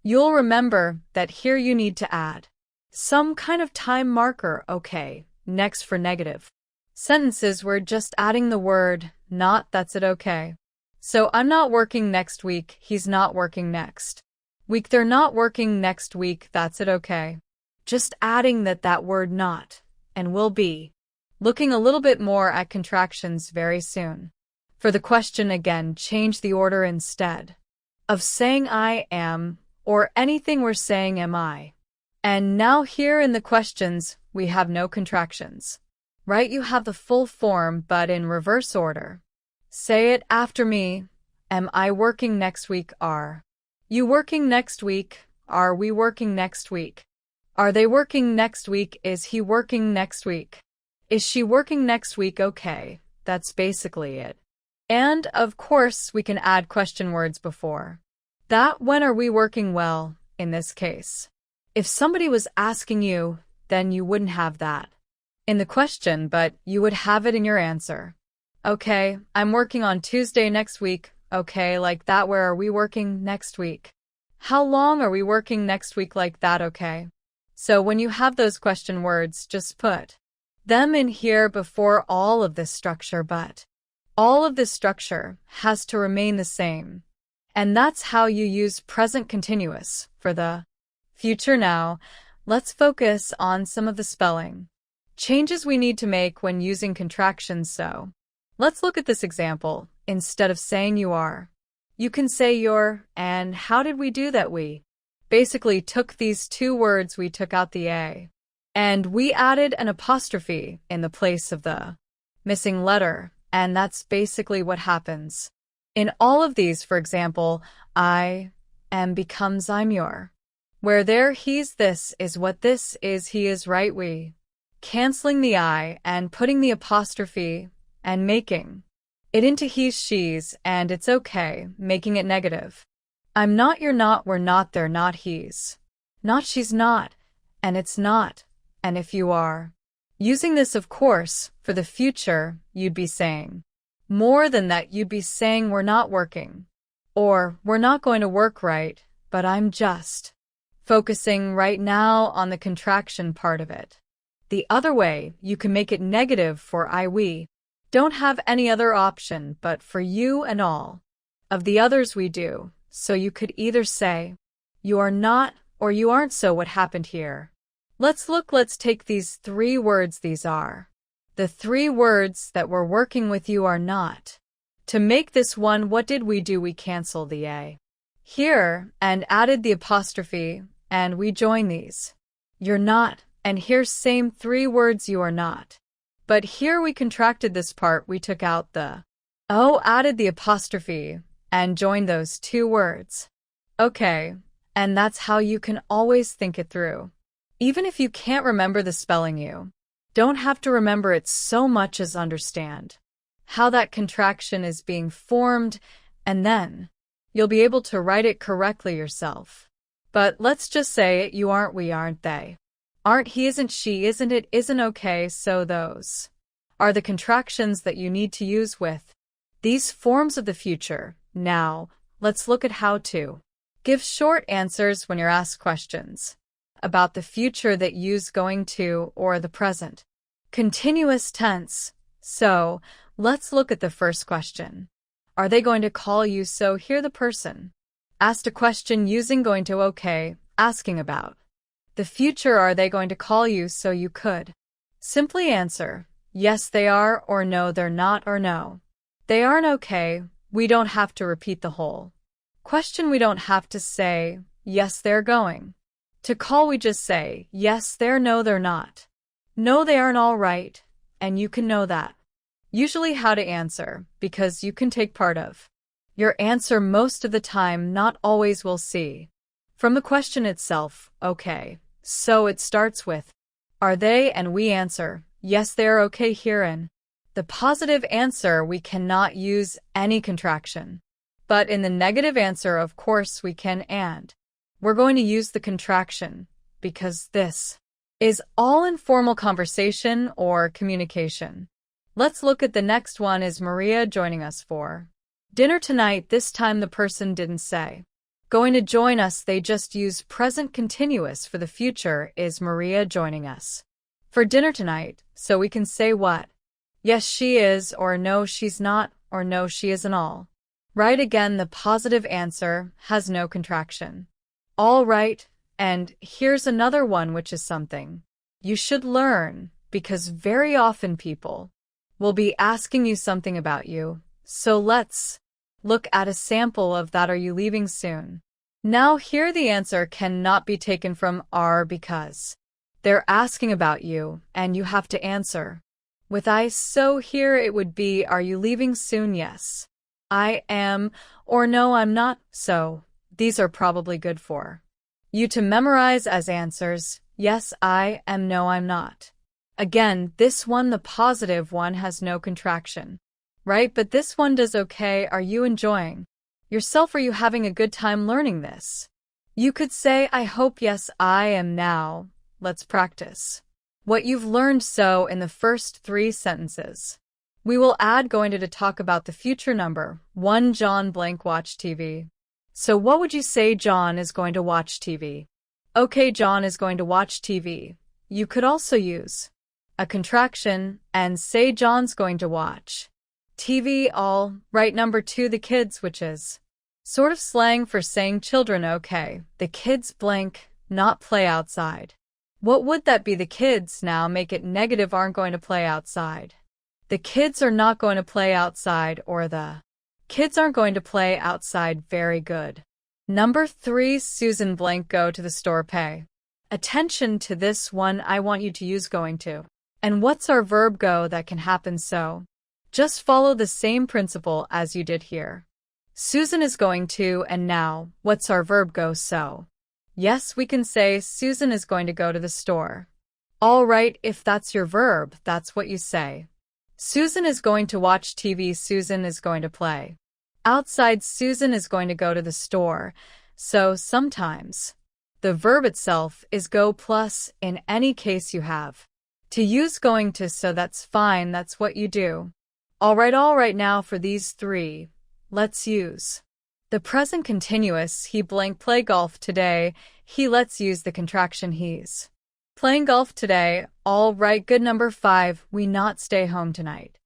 you'll remember that here you need to add some kind of time marker. Okay, next for negative sentences, we're just adding the word not. That's it. Okay. So I'm not working next week. He's not working next week. They're not working next week. That's it. Okay. Just adding that word not, and we'll be looking a little bit more at contractions very soon. For the question again, change the order. Instead of saying I am or anything, we're saying am I. And now here in the questions, we have no contractions, right? You have the full form, but in reverse order. Say it after me. Am I working next week? Are you working next week? Are we working next week? Are they working next week? Is he working next week? Is she working next week? Okay, that's basically it. And, of course, we can add question words before that. When are we working? Well, in this case, if somebody was asking you, then you wouldn't have that in the question, but you would have it in your answer. Okay, I'm working on Tuesday next week. Okay, like that. Where are we working next week? How long are we working next week? Like that. Okay. So when you have those question words, just put them in here before all of this structure, but all of this structure has to remain the same. And that's how you use present continuous for the future. Now, let's focus on some of the spelling changes we need to make when using contractions. So, let's look at this example. Instead of saying you are, you can say you're. And how did we do that? We basically took these two words, we took out the A, and we added an apostrophe in the place of the missing letter, and that's basically what happens in all of these. For example, I am becomes I'm your, where there he's, this is what this is, he is, right? We canceling the I and putting the apostrophe and making it into he's, she's, and it's okay, making it negative. I'm not, you're not, we're not, they're not, he's not, she's not, and it's not. And if you are using this, of course, for the future, you'd be saying more than that. You'd be saying we're not working, or we're not going to work, right? But I'm just focusing right now on the contraction part of it. The other way, you can make it negative for I, we don't have any other option, but for you and all of the others we do. So you could either say, you are not, or you aren't. So what happened here? Let's take these three words. These are The three words that we're working with you are not. To make this one, what did we do? We cancel the A here and added the apostrophe, and we join these. You're not, and here's same three words you are not. But here we contracted this part, we took out the O, added the apostrophe, and joined those two words. Okay, and that's how you can always think it through. Even if you can't remember the spelling, you don't have to remember it so much as understand how that contraction is being formed, and then you'll be able to write it correctly yourself. But let's just say it, you aren't, we aren't, they aren't, he isn't, she isn't, it isn't. Okay, so those are the contractions that you need to use with these forms of the future. Now, let's look at how to give short answers when you're asked questions about the future that use going to or the present continuous tense. So, let's look at the first question. Are they going to call you? So here the person asked a question using going to. Okay, asking about the future. Are they going to call you? So you could simply answer, yes they are, or no they're not, or no they aren't. Okay, we don't have to repeat the whole question. We don't have to say, yes they're going to call. We just say, yes they're, no they're not, no they aren't. All right, and you can know that usually how to answer, because you can take part of your answer most of the time, not always. We'll see from the question itself. Okay, so it starts with, are they? And we answer, yes they're. Okay, here in the positive answer we cannot use any contraction. But in the negative answer, of course, we can, and we're going to use the contraction because this is all informal conversation or communication. Let's look at the next one. Is Maria joining us for dinner tonight? This time the person didn't say going to join us, they just use present continuous for the future. Is Maria joining us for dinner tonight? So we can say what? Yes she is, or no she's not, or no she isn't. All right, again the positive answer has no contraction. All right, and here's another one which is something you should learn, because very often people will be asking you something about you. So let's look at a sample of that. Are you leaving soon? Now here the answer cannot be taken from are because they're asking about you and you have to answer with I. So here it would be, are you leaving soon? Yes, I am, or no, I'm not. So these are probably good for you to memorize as answers. Yes, I am, no, I'm not. Again, this one, the positive one, has no contraction, right? But this one does. Okay, are you enjoying yourself? Are you having a good time learning this? You could say, I hope. Yes, I am. Now, let's practice what you've learned. So in the first three sentences, we will add going to talk about the future. Number 1, John blank watch TV. So what would you say? John is going to watch TV. Okay, John is going to watch TV. You could also use a contraction and say John's going to watch TV. All right. Number 2, the kids, which is sort of slang for saying children. Okay, the kids blank not play outside. What would that be? The kids, now make it negative, aren't going to play outside. The kids are not going to play outside, or the kids aren't going to play outside. Very good. Number 3, Susan blank go to the store. Pay attention to this one. I want you to use going to. And what's our verb? Go. That can happen, so just follow the same principle as you did here. Susan is going to, and now, what's our verb? Go. So yes, we can say Susan is going to go to the store. All right, if that's your verb, that's what you say. Susan is going to watch TV. Susan is going to play outside. Susan is going to go to the store. So sometimes the verb itself is go plus. In any case, you have to use going to, so that's fine. That's what you do. All right, now for these 3, let's use the present continuous. He blank play golf today. He, let's use the contraction he's playing golf today. All right, good. Number 5, we not stay home tonight.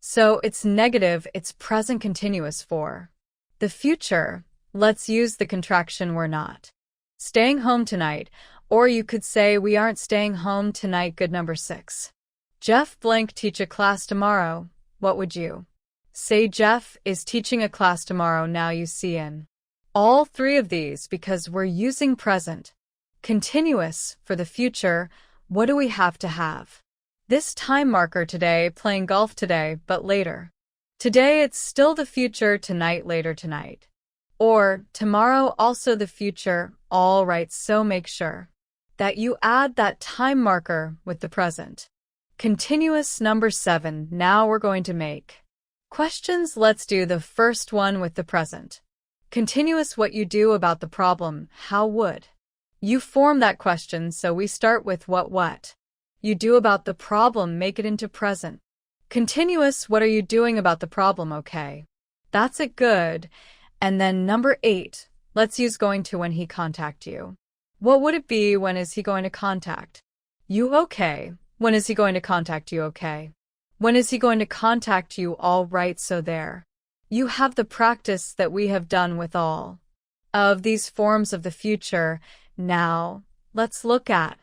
So it's negative, it's present continuous for the future. Let's use the contraction we're not staying home tonight, or you could say we aren't staying home tonight. Good. Number 6, Jeff blank teach a class tomorrow. What would you say? Jeff is teaching a class tomorrow. Now you see in all three of these, because we're using present continuous for the future, what do we have to have? This time marker today, playing golf today, but later. Today it's still the future, tonight, later tonight. Or tomorrow, also the future, all right, so make sure that you add that time marker with the present continuous. Number 7, now we're going to make questions. Let's do the first one with the present continuous. What you do about the problem, how would you form that question? So we start with what you do about the problem, make it into present continuous. What are you doing about the problem? Okay, that's it, good. And then number 8, let's use going to when he contact you. What would it be? When is he going to contact you? Okay. When is he going to contact you? Okay. When is he going to contact you? All right, so there you have the practice that we have done with all of these forms of the future. Now, let's look at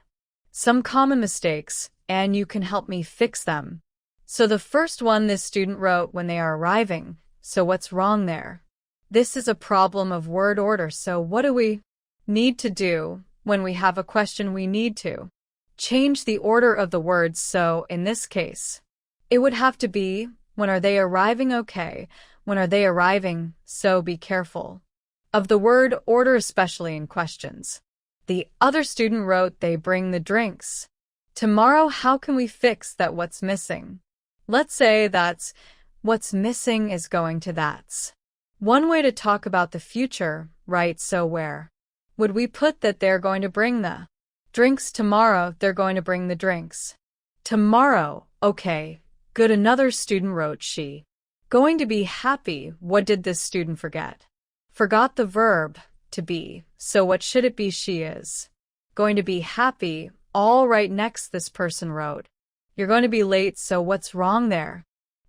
some common mistakes, and you can help me fix them. So the first one, this student wrote when they are arriving. So what's wrong there? This is a problem of word order. So what do we need to do when we have a question? We need to change the order of the words. So in this case, it would have to be, when are they arriving? Okay, when are they arriving? So be careful of the word order, especially in questions. The other student wrote they bring the drinks tomorrow. How can we fix that? What's missing? Let's say that's what's missing is going to that's one way to talk about the future, right? So where would we put that? They're going to bring the drinks tomorrow. They're going to bring the drinks tomorrow. Okay, good. Another student wrote she going to be happy. What did this student forget? Forgot the verb to be. So what should it be? She is going to be happy. All right, next this person wrote you're going to be late. So what's wrong there?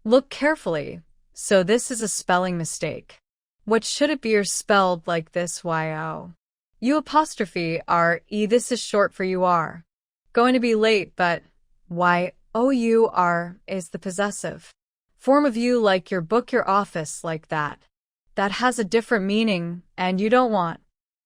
Look carefully. So this is a spelling mistake. What should it be? Or spelled like this, Y-O-U apostrophe R-E. This is short for you are going to be late, but Y-O-U-R is the possessive form of you, like your book, your office, like that. That has a different meaning, and you don't want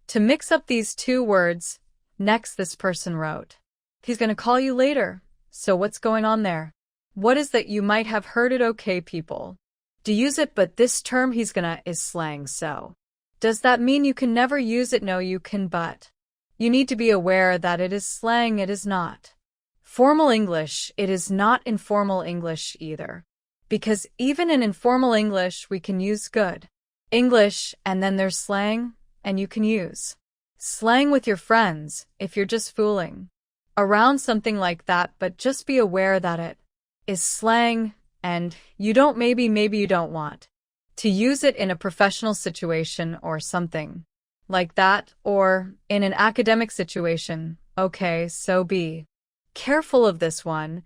to mix up these two words. Next, this person wrote he's going to call you later. So what's going on there? What is that? You might have heard it. Okay, people do use it, but this term he's gonna is slang. So does that mean you can never use it? No, you can, but you need to be aware that it is slang. It is not formal English. It is not informal English either, because even in informal English we can use good English, and then there's slang, and you can use slang with your friends if you're just fooling around, something like that. But just be aware that it is slang, and you don't maybe you don't want to use it in a professional situation or something like that, or in an academic situation. Okay, so be careful of this one,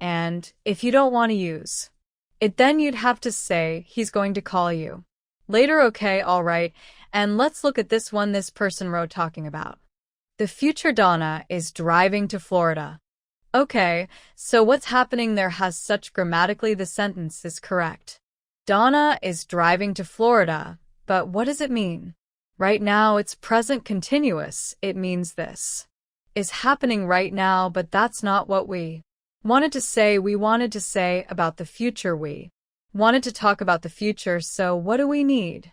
and if you don't want to use it, then you'd have to say he's going to call you later. Okay, all right, and let's look at this one. This person wrote talking about the future. Donna is driving to Florida. Okay, so what's happening there? Has such grammatically the sentence is correct. Donna is driving to Florida, but what does it mean? Right now it's present continuous. It means this is happening right now, but that's not what we wanted to say. We wanted to say about the future. We wanted to talk about the future. So what do we need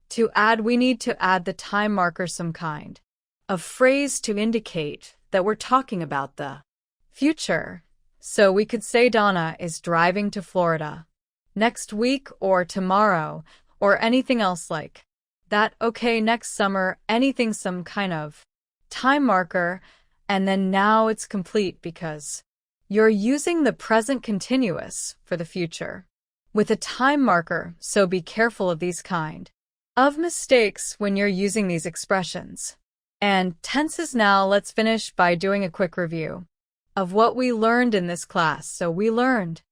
to add? We need to add the time marker, some kind of phrase to indicate that we're talking about the future. So we could say Donna is driving to Florida next week, or tomorrow, or anything else like that. Okay, next summer, anything, some kind of time marker, and then now it's complete because you're using the present continuous for the future with a time marker. So be careful of these kind of mistakes when you're using these expressions and tenses. Now let's finish by doing a quick review of what we learned in this class. So we learned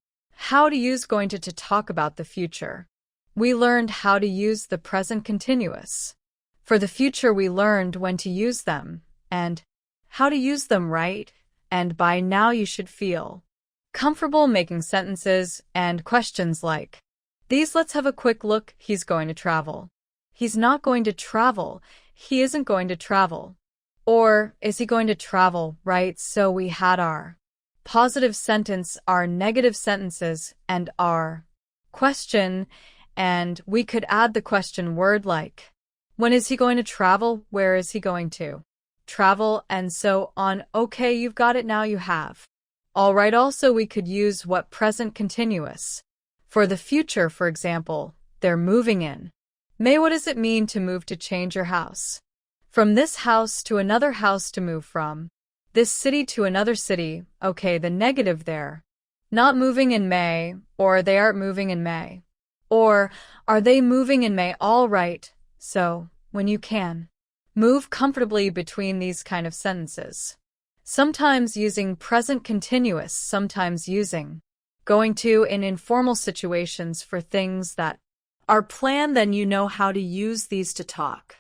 how to use going to talk about the future. We learned how to use the present continuous for the future. We learned when to use them and how to use them right. And by now you should feel comfortable making sentences and questions like these. Let's have a quick look. He's going to travel. He's not going to travel. He isn't going to travel. Or, is he going to travel, right? So we had our positive sentence, our negative sentences, and our question, and we could add the question word like, when is he going to travel? Where is he going to travel? And so on. Okay, you've got it now, you have. All right, also we could use what present continuous. For the future, for example, they're moving in. May, what does it mean to move? To change your house. From this house to another house, to move from this city to another city. Okay, the negative there. Not moving in May, or they aren't moving in May. Or, are they moving in May? All right, so, when you can move comfortably between these kind of sentences. Sometimes using present continuous, sometimes using going to in informal situations for things that are planned, then you know how to use these to talk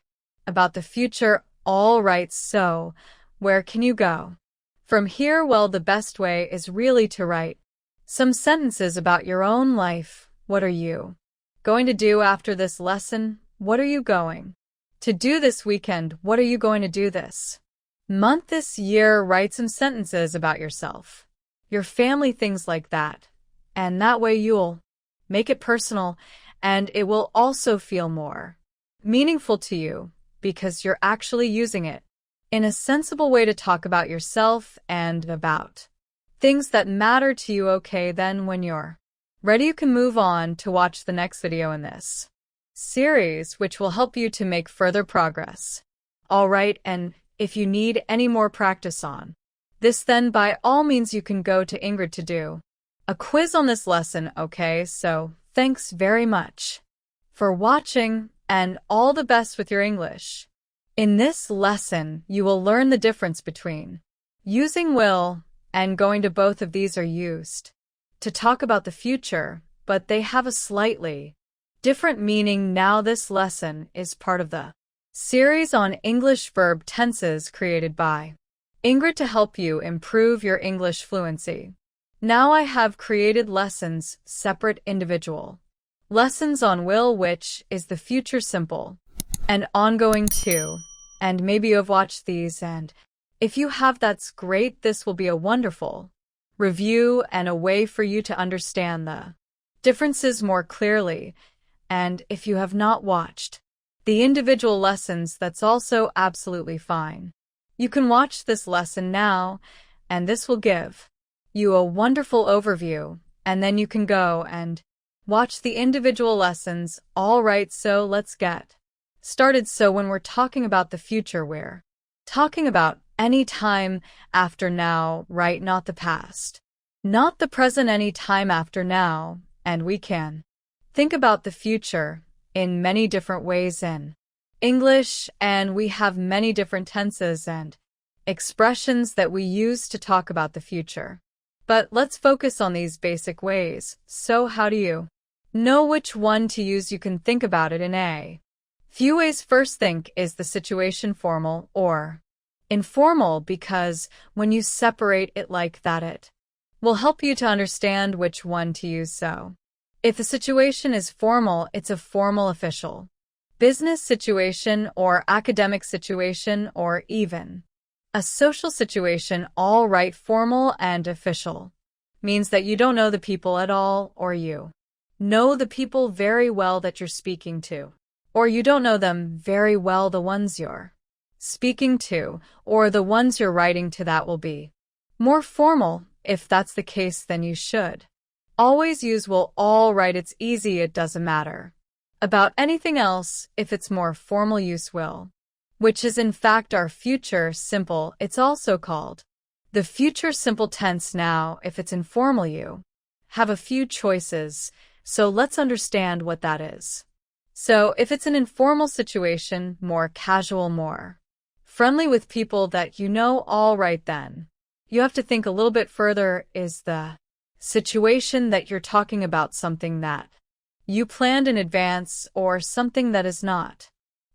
about the future. All right, so where can you go from here? Well, the best way is really to write some sentences about your own life. What are you going to do after this lesson? What are you going to do this weekend? What are you going to do this month, this year? Write some sentences about yourself, your family, things like that. And that way you'll make it personal, and it will also feel more meaningful to you because you're actually using it in a sensible way to talk about yourself and about things that matter to you. Okay, then when you're ready, you can move on to watch the next video in this series, which will help you to make further progress. All right, and if you need any more practice on this, then by all means you can go to Ingrid to do a quiz on this lesson. Okay, so thanks very much for watching, and all the best with your English. In this lesson, you will learn the difference between using will and going to. Both of these are used to talk about the future, but they have a slightly different meaning. Now, this lesson is part of the series on English verb tenses created by Ingrid to help you improve your English fluency. Now I have created lessons, separate individual lessons on will, which is the future simple, and ongoing too. And maybe you have watched these, and if you have, that's great. This will be a wonderful review and a way for you to understand the differences more clearly. And if you have not watched the individual lessons, that's also absolutely fine. You can watch this lesson now, and this will give you a wonderful overview, and then you can go and watch the individual lessons. All right, so let's get started. So when we're talking about the future, we're talking about any time after now, right? Not the past, not the present, any time after now. And we can think about the future in many different ways in English, and we have many different tenses and expressions that we use to talk about the future. But let's focus on these basic ways. So how do you know which one to use? You can think about it in a few ways. First, think, is the situation formal or informal? Because when you separate it like that, it will help you to understand which one to use. So if the situation is formal, it's a formal, official business situation or academic situation or even a social situation. All right, formal and official means that you don't know the people at all, or you know the people very well that you're speaking to, or you don't know them very well, the ones you're speaking to, or the ones you're writing to. That will be more formal. If that's the case, then you should always use will. All right, it's easy. It doesn't matter about anything else if it's more formal. Use will, which is in fact our future simple. It's also called the future simple tense. Now, if it's informal, you have a few choices, so let's understand what that is. So if it's an informal situation, more casual, more friendly with people that you know, all right, then you have to think a little bit further. Is the situation that you're talking about something that you planned in advance, or something that is not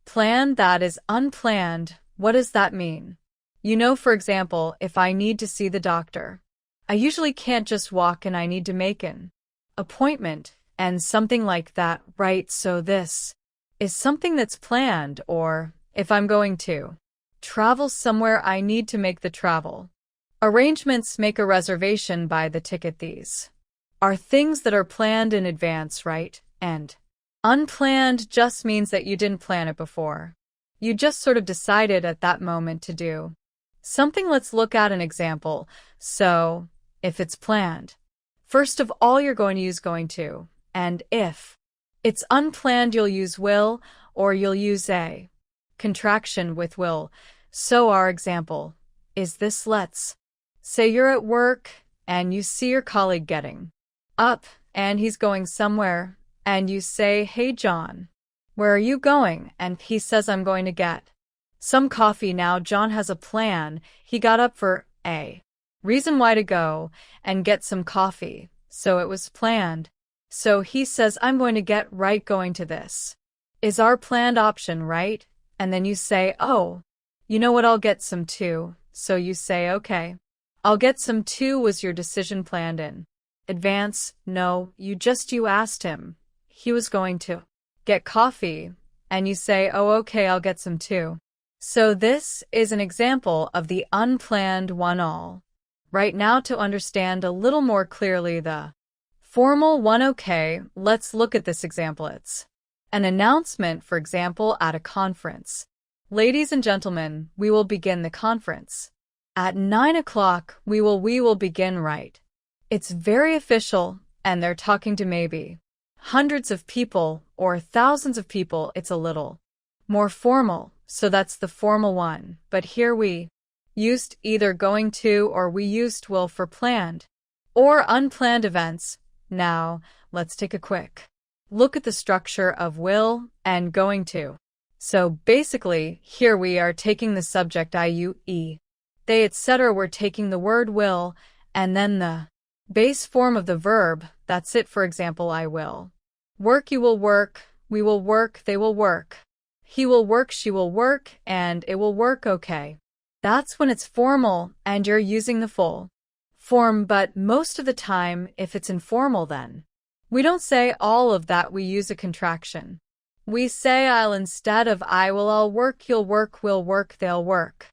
planned, that is unplanned? What does that mean? You know, for example, if I need to see the doctor, I usually can't just walk and I need to make an appointment and something like that, right? So this is something that's planned, or if I'm going to travel somewhere, I need to make the travel arrangements, make a reservation, buy the ticket. These are things that are planned in advance, right? And unplanned just means that you didn't plan it before. You just sort of decided at that moment to do something. Let's look at an example. So, if it's planned, first of all, you're going to use going to. And if it's unplanned, you'll use will, or you'll use a contraction with will. So our example is this. Let's say you're at work and you see your colleague getting up and he's going somewhere, and you say, "Hey John, where are you going?" And he says, "I'm going to get some coffee." Now John has a plan. He got up for a reason why to go and get some coffee. So it was planned. So he says, "I'm going to get right going to this." Is our planned option, right? And then you say, "Oh, you know what? I'll get some too." So you say, "Okay, I'll get some too." Was your decision planned in advance? No, you asked him. He was going to get coffee, and you say, "Oh, okay, I'll get some too." So this is an example of the unplanned one. All right, now to understand a little more clearly the formal one. Okay, let's look at this example. It's an announcement, for example, at a conference. "Ladies and gentlemen, we will begin the conference at 9 o'clock. We will begin," right? It's very official, and they're talking to maybe hundreds of people or thousands of people. It's a little more formal, so that's the formal one. But here we used either going to or we used will for planned or unplanned events. Now, let's take a quick look at the structure of will and going to. So basically, here we are taking the subject I, you, e, they, etc. We're taking the word will and then the base form of the verb. That's it. For example, I will work, you will work, we will work, they will work, he will work, she will work, and it will work. Okay. That's when it's formal and you're using the full form, but most of the time, if it's informal, then we don't say all of that. We use a contraction. We say I'll instead of I will. I'll work, you'll work, we'll work, they'll work,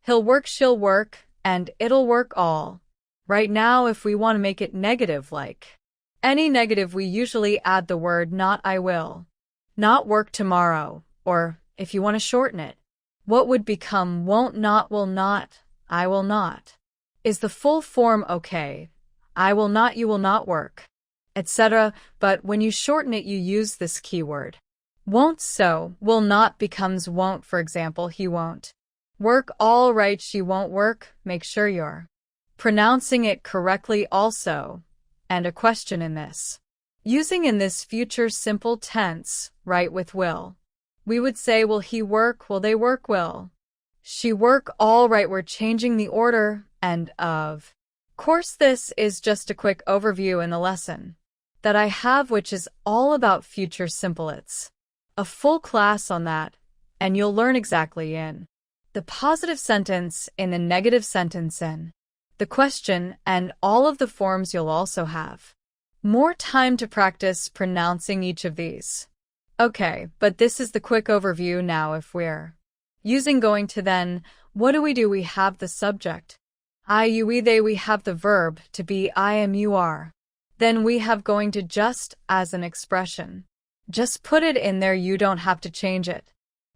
he'll work, she'll work, and it'll work all. Right now, if we want to make it negative, like any negative, we usually add the word not. I will not work tomorrow. Or if you want to shorten it, what would become won't, not, will not, I will not is the full form. Okay, I will not, you will not work, etc. But when you shorten it, you use this keyword won't. So will not becomes won't. For example, he won't work. All right, she won't work. Make sure you're pronouncing it correctly also. And a question in this, using in this future simple tense, right, with will. We would say, will he work? Will they work? Will she work? All right, we're changing the order and of course. This is just a quick overview in the lesson that I have, which is all about future simple. It's a full class on that, and you'll learn exactly in the positive sentence, in the negative sentence, in the question, and all of the forms. You'll also have more time to practice pronouncing each of these. Okay, but this is the quick overview. Now, if we're using going to, then what do? We have the subject, I, you, we, they. We have the verb to be, I am, you are. Then we have going to just as an expression. Just put it in there. You don't have to change it.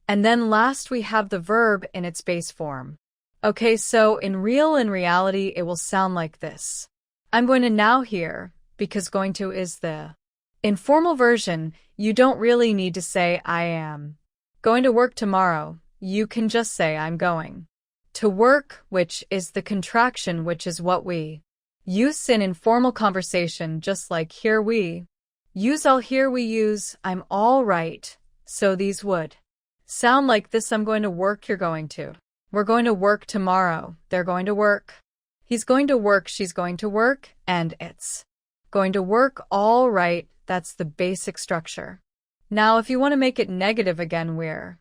And then last, we have the verb in its base form. Okay, so in reality, it will sound like this. I'm going to now here, because going to is the informal version. You don't really need to say I am going to work tomorrow. You can just say I'm going to work, which is the contraction, which is what we use in informal conversation. Just like here we use all, here we use I'm. All right, so these would sound like this. I'm going to work, you're going to. We're going to work tomorrow. They're going to work. He's going to work, she's going to work, and it's going to work. All right, that's the basic structure. Now, if you want to make it negative again, we're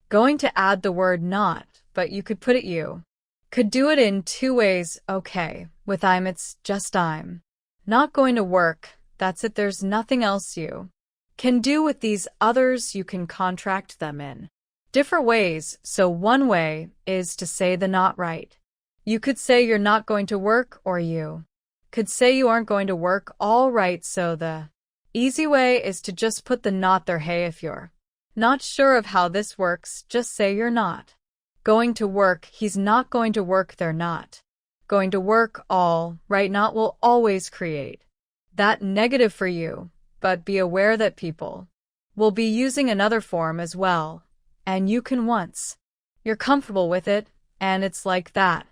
going to add the word not, but you could put it, you could do it in two ways. Okay, With I'm, it's just I'm not going to work. That's it. There's nothing else you can do. With these others, you can contract them in different ways. So one way is to say the not right. You could say you're not going to work, or you could say you aren't going to work. All right, so the easy way is to just put the not there. Hey, if you're not sure of how this works, just say you're not going to work. He's not going to work. They're not going to work. All right, not will always create that negative for you, but be aware that people will be using another form as well, and you can once you're comfortable with it, and it's like that.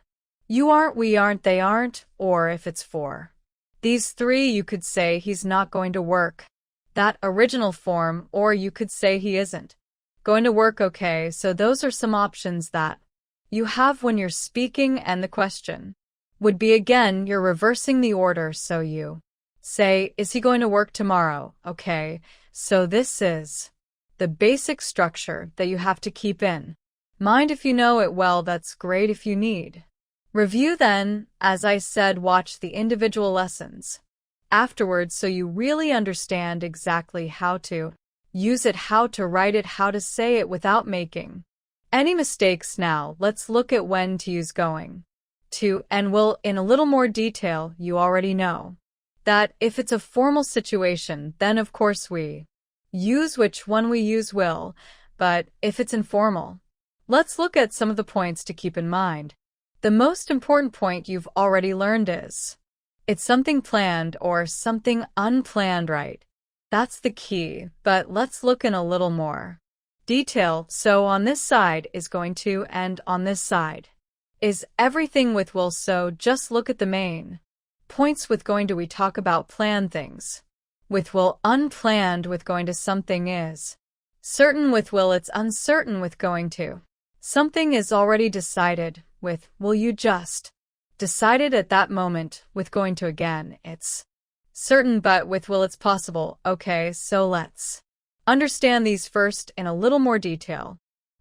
You aren't, we aren't, they aren't, or if it's for these three, you could say he's not going to work. That original form, or you could say he isn't going to work. Okay, so those are some options that you have when you're speaking, and the question would be, again, you're reversing the order. So you say, is he going to work tomorrow? Okay, so this is the basic structure that you have to keep in mind. If you know it well, that's great. If you need review, then, as I said, watch the individual lessons afterwards so you really understand exactly how to use it, how to write it, how to say it without making any mistakes. Now, let's look at when to use going to and will in a little more detail. You already know that if it's a formal situation, then of course we use which one we use will, but if it's informal, let's look at some of the points to keep in mind. The most important point you've already learned is it's something planned or something unplanned, right? That's the key, but let's look in a little more detail. So on this side is going to, and on this side is everything with will. So just look at the main points. With going to, we talk about planned things. With will, unplanned. With going to, something is certain. With will, it's uncertain. With going to, something is already decided. With will, you just decided at that moment. With going to, again, it's certain, but with will, it's possible. Okay, so let's understand these first in a little more detail.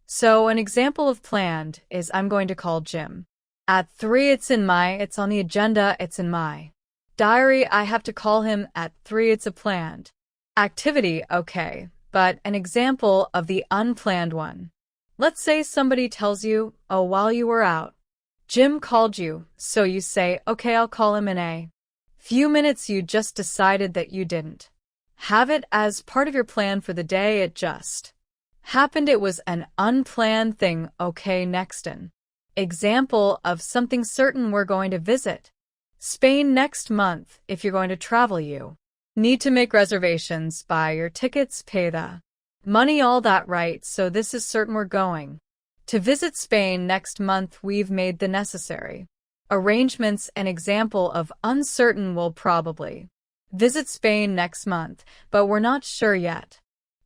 So an example of planned is I'm going to call Jim at 3. It's on the agenda. It's in my diary. I have to call him at 3. It's a planned activity. Okay, but an example of the unplanned one. Let's say somebody tells you, oh, while you were out, Jim called you. So you say, okay, I'll call him in a few minutes. You just decided that you didn't have it as part of your plan for the day. It just happened. It was an unplanned thing. Okay, next, an example of something certain. We're going to visit Spain next month. If you're going to travel, you need to make reservations, buy your tickets, pay the money, all that, right? So this is certain. We're going to visit Spain next month. We've made the necessary arrangements. An example of uncertain, we'll probably visit Spain next month, but we're not sure yet.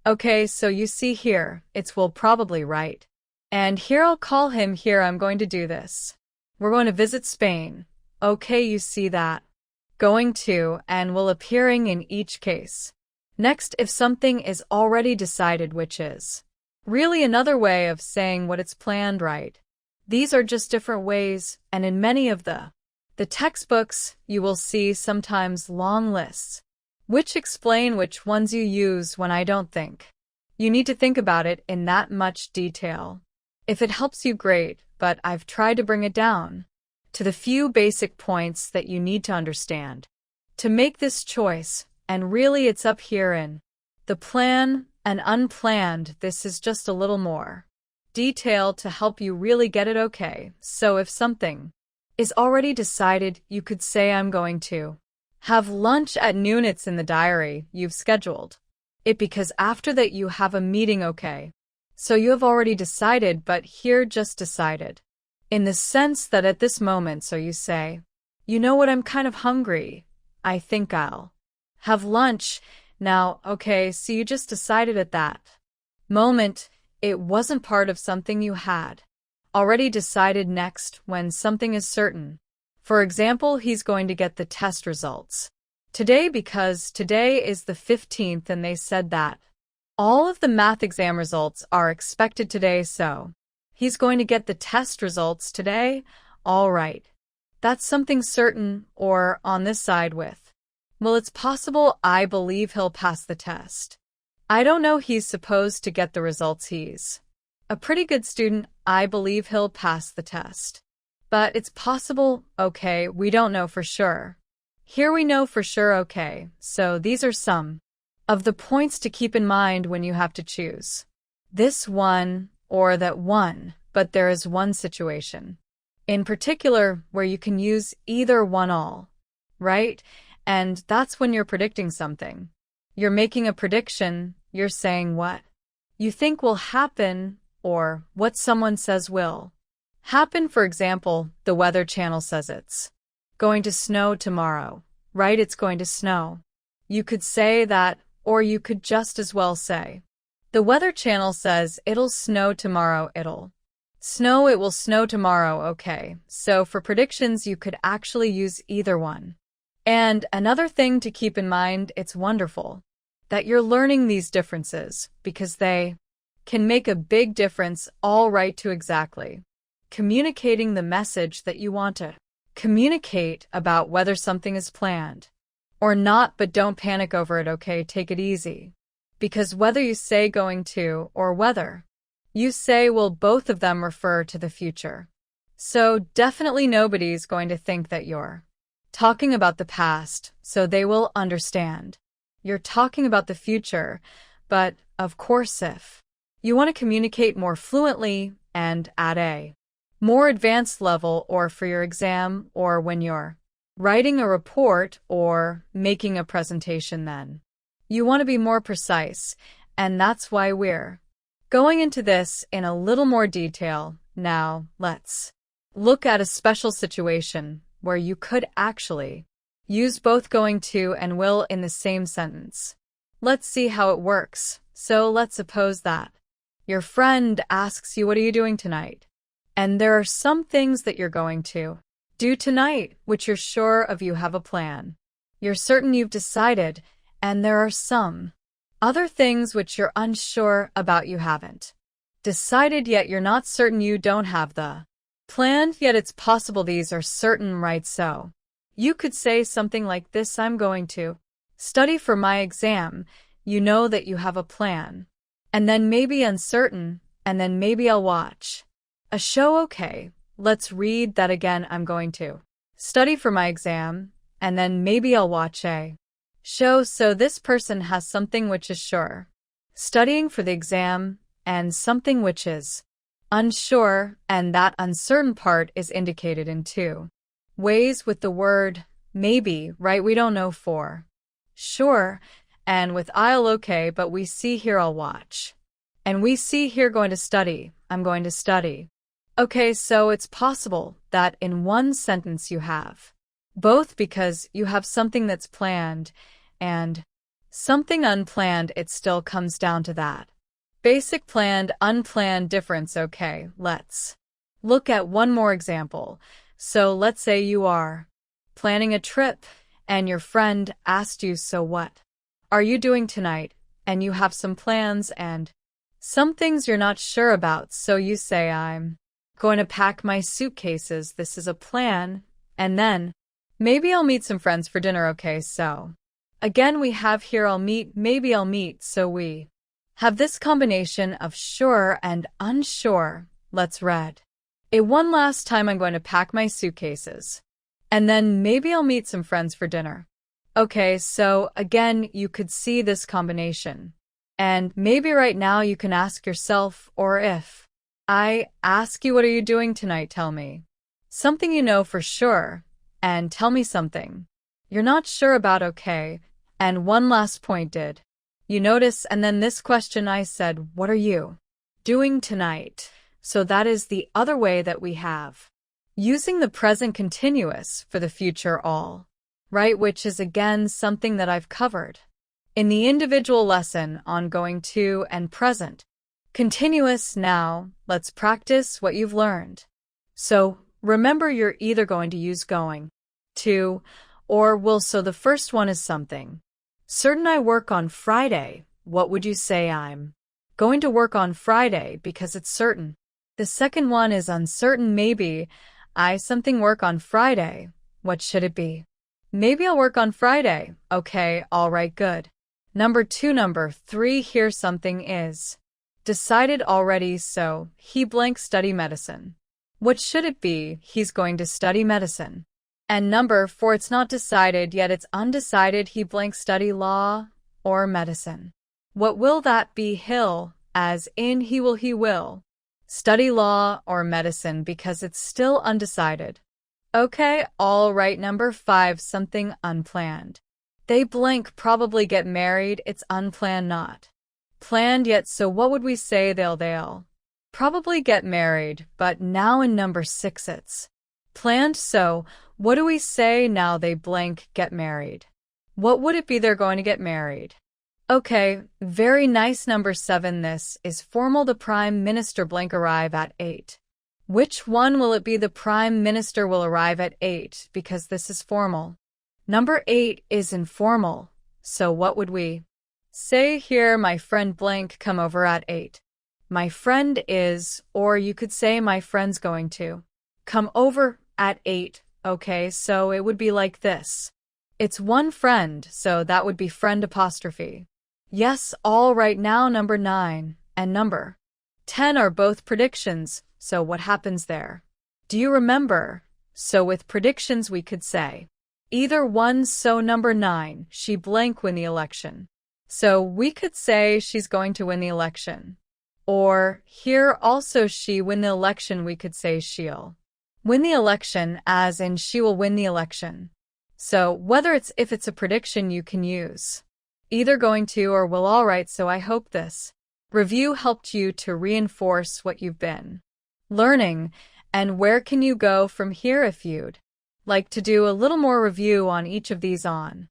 Okay, so you see here, it's will probably, right? And here I'll call him. Here I'm going to do this. We're going to visit Spain. Okay, you see that going to and will appearing in each case. Next, if something is already decided, which is really another way of saying what it's planned, right? These are just different ways, and in many of the textbooks, you will see sometimes long lists, which explain which ones you use. When I don't think you need to think about it in that much detail. If it helps you, great, but I've tried to bring it down to the few basic points that you need to understand to make this choice. And really, it's up here in the plan and unplanned. This is just a little more detail to help you really get it. Okay, so if something is already decided, you could say I'm going to have lunch at noon. It's in the diary. You've scheduled it because after that you have a meeting. Okay, so you have already decided, but here just decided in the sense that at this moment. So you say, you know what, I'm kind of hungry. I think I'll have lunch now. Okay, so you just decided at that moment. It wasn't part of something you had already decided. Next, when something is certain. For example, he's going to get the test results today because today is the 15th and they said that all of the math exam results are expected today. So he's going to get the test results today. All right. That's something certain, or on this side with. Well, it's possible I believe he'll pass the test. I don't know, he's supposed to get the results. He's a pretty good student. I believe he'll pass the test. But it's possible, okay, we don't know for sure. Here we know for sure, okay, so these are some of the points to keep in mind when you have to choose this one or that one, but there is one situation in particular where you can use either one all, right? And that's when you're predicting something. You're making a prediction, you're saying what you think will happen or what someone says will happen. For example, the Weather Channel says it's going to snow tomorrow, right? It's going to snow. You could say that, or you could just as well say, the Weather Channel says it'll snow tomorrow, it'll snow, it will snow tomorrow, okay. So for predictions, you could actually use either one. And another thing to keep in mind, it's wonderful that you're learning these differences because they can make a big difference, all right, to exactly communicating the message that you want to communicate about whether something is planned or not. But don't panic over it, okay? Take it easy. Because whether you say going to or whether you say will, both of them refer to the future. So definitely nobody's going to think that you're talking about the past, so they will understand you're talking about the future. But of course, if you want to communicate more fluently and at a more advanced level, or for your exam, or when you're writing a report or making a presentation, then you want to be more precise. And that's why we're going into this in a little more detail. Now, let's look at a special situation where you could actually use both going to and will in the same sentence. Let's see how it works. So let's suppose that your friend asks you, what are you doing tonight? And there are some things that you're going to do tonight, which you're sure of, you have a plan. You're certain, you've decided, and there are some other things which you're unsure about, you haven't decided yet, you're not certain, you don't have the plan yet. It's possible these are certain, right? So you could say something like this, I'm going to study for my exam. You know that you have a plan. And then maybe uncertain, and then maybe I'll watch a show. Okay, let's read that again. I'm going to study for my exam, and then maybe I'll watch a show. So this person has something which is sure, studying for the exam, and something which is unsure, and that uncertain part is indicated in two ways with the word maybe, right? We don't know for sure, and with I'll, okay, but we see here I'll watch. And we see here going to study, I'm going to study. Okay, so it's possible that in one sentence you have both, because you have something that's planned and something unplanned. It still comes down to that basic planned, unplanned difference. Okay, let's look at one more example. So let's say you are planning a trip and your friend asked you, so what are you doing tonight? And you have some plans and some things you're not sure about. So you say, I'm going to pack my suitcases. This is a plan. And then maybe I'll meet some friends for dinner. Okay, so again, we have here I'll meet, maybe I'll meet. So we have this combination of sure and unsure. Let's read it one last time. I'm going to pack my suitcases. And then maybe I'll meet some friends for dinner. Okay, so again, you could see this combination. And maybe right now you can ask yourself, or if I ask you, what are you doing tonight? Tell me something you know for sure, and tell me something you're not sure about. Okay, and one last point, did you notice? And then this question, I said, what are you doing tonight? So that is the other way that we have using the present continuous for the future all, right? Which is again something that I've covered in the individual lesson on going to and present continuous. Now, let's practice what you've learned. So remember, you're either going to use going to or will. So the first one is something certain. I work on Friday. What would you say? I'm going to work on Friday because it's certain. The second one is uncertain. Maybe I something work on Friday. What should it be? Maybe I'll work on Friday. Okay, all right, good. Number 2. Number 3. Here something is decided already, so he blank study medicine. What should it be? He's going to study medicine. And number 4. It's not decided yet, it's undecided. He blank study law or medicine. What will that be? He'll, as in he will study law or medicine because it's still undecided. Okay, all right. Number 5. Something unplanned. They blank probably get married. It's unplanned, not planned yet. So what would we say? They'll probably get married, but now in number 6 it's planned. So what do we say now? They blank get married. What would it be? They're going to get married. Okay, very nice. Number 7. This is formal. The Prime Minister blank arrive at 8. Which one will it be? The Prime Minister will arrive at 8 because this is formal. Number 8 is informal. So what would we say here? My friend blank come over at 8. My friend is, or you could say my friend's going to come over at 8. Okay, so it would be like this. It's one friend, so that would be friend apostrophe. Yes, all right. Now number 9 and number 10 are both predictions, so what happens there? Do you remember? So with predictions we could say either one. So number 9, she blank win the election. So we could say she's going to win the election. Or here also she win the election, we could say she'll win the election, as in she will win the election. So whether it's if it's a prediction, you can use either going to or will. All right, so I hope this review helped you to reinforce what you've been learning. And where can you go from here? If you'd like to do a little more review on each of these on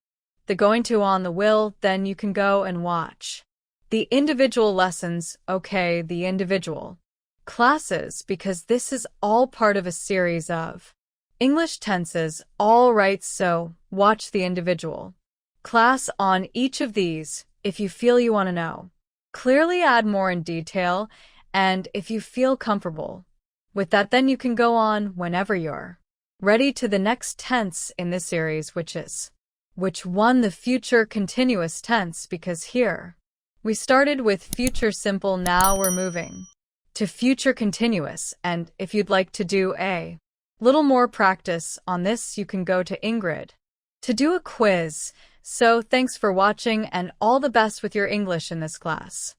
the going to, on the will, then you can go and watch the individual lessons, okay, the individual classes, because this is all part of a series of English tenses. All right, so watch the individual class on each of these if you feel you want to know. Clearly add more in detail, and if you feel comfortable with that, then you can go on whenever you're ready to the next tense in this series, which is which one? The future continuous tense, because here we started with future simple, now we're moving to future continuous, and if you'd like to do a little more practice on this, you can go to Ingrid to do a quiz. So thanks for watching and all the best with your English in this class.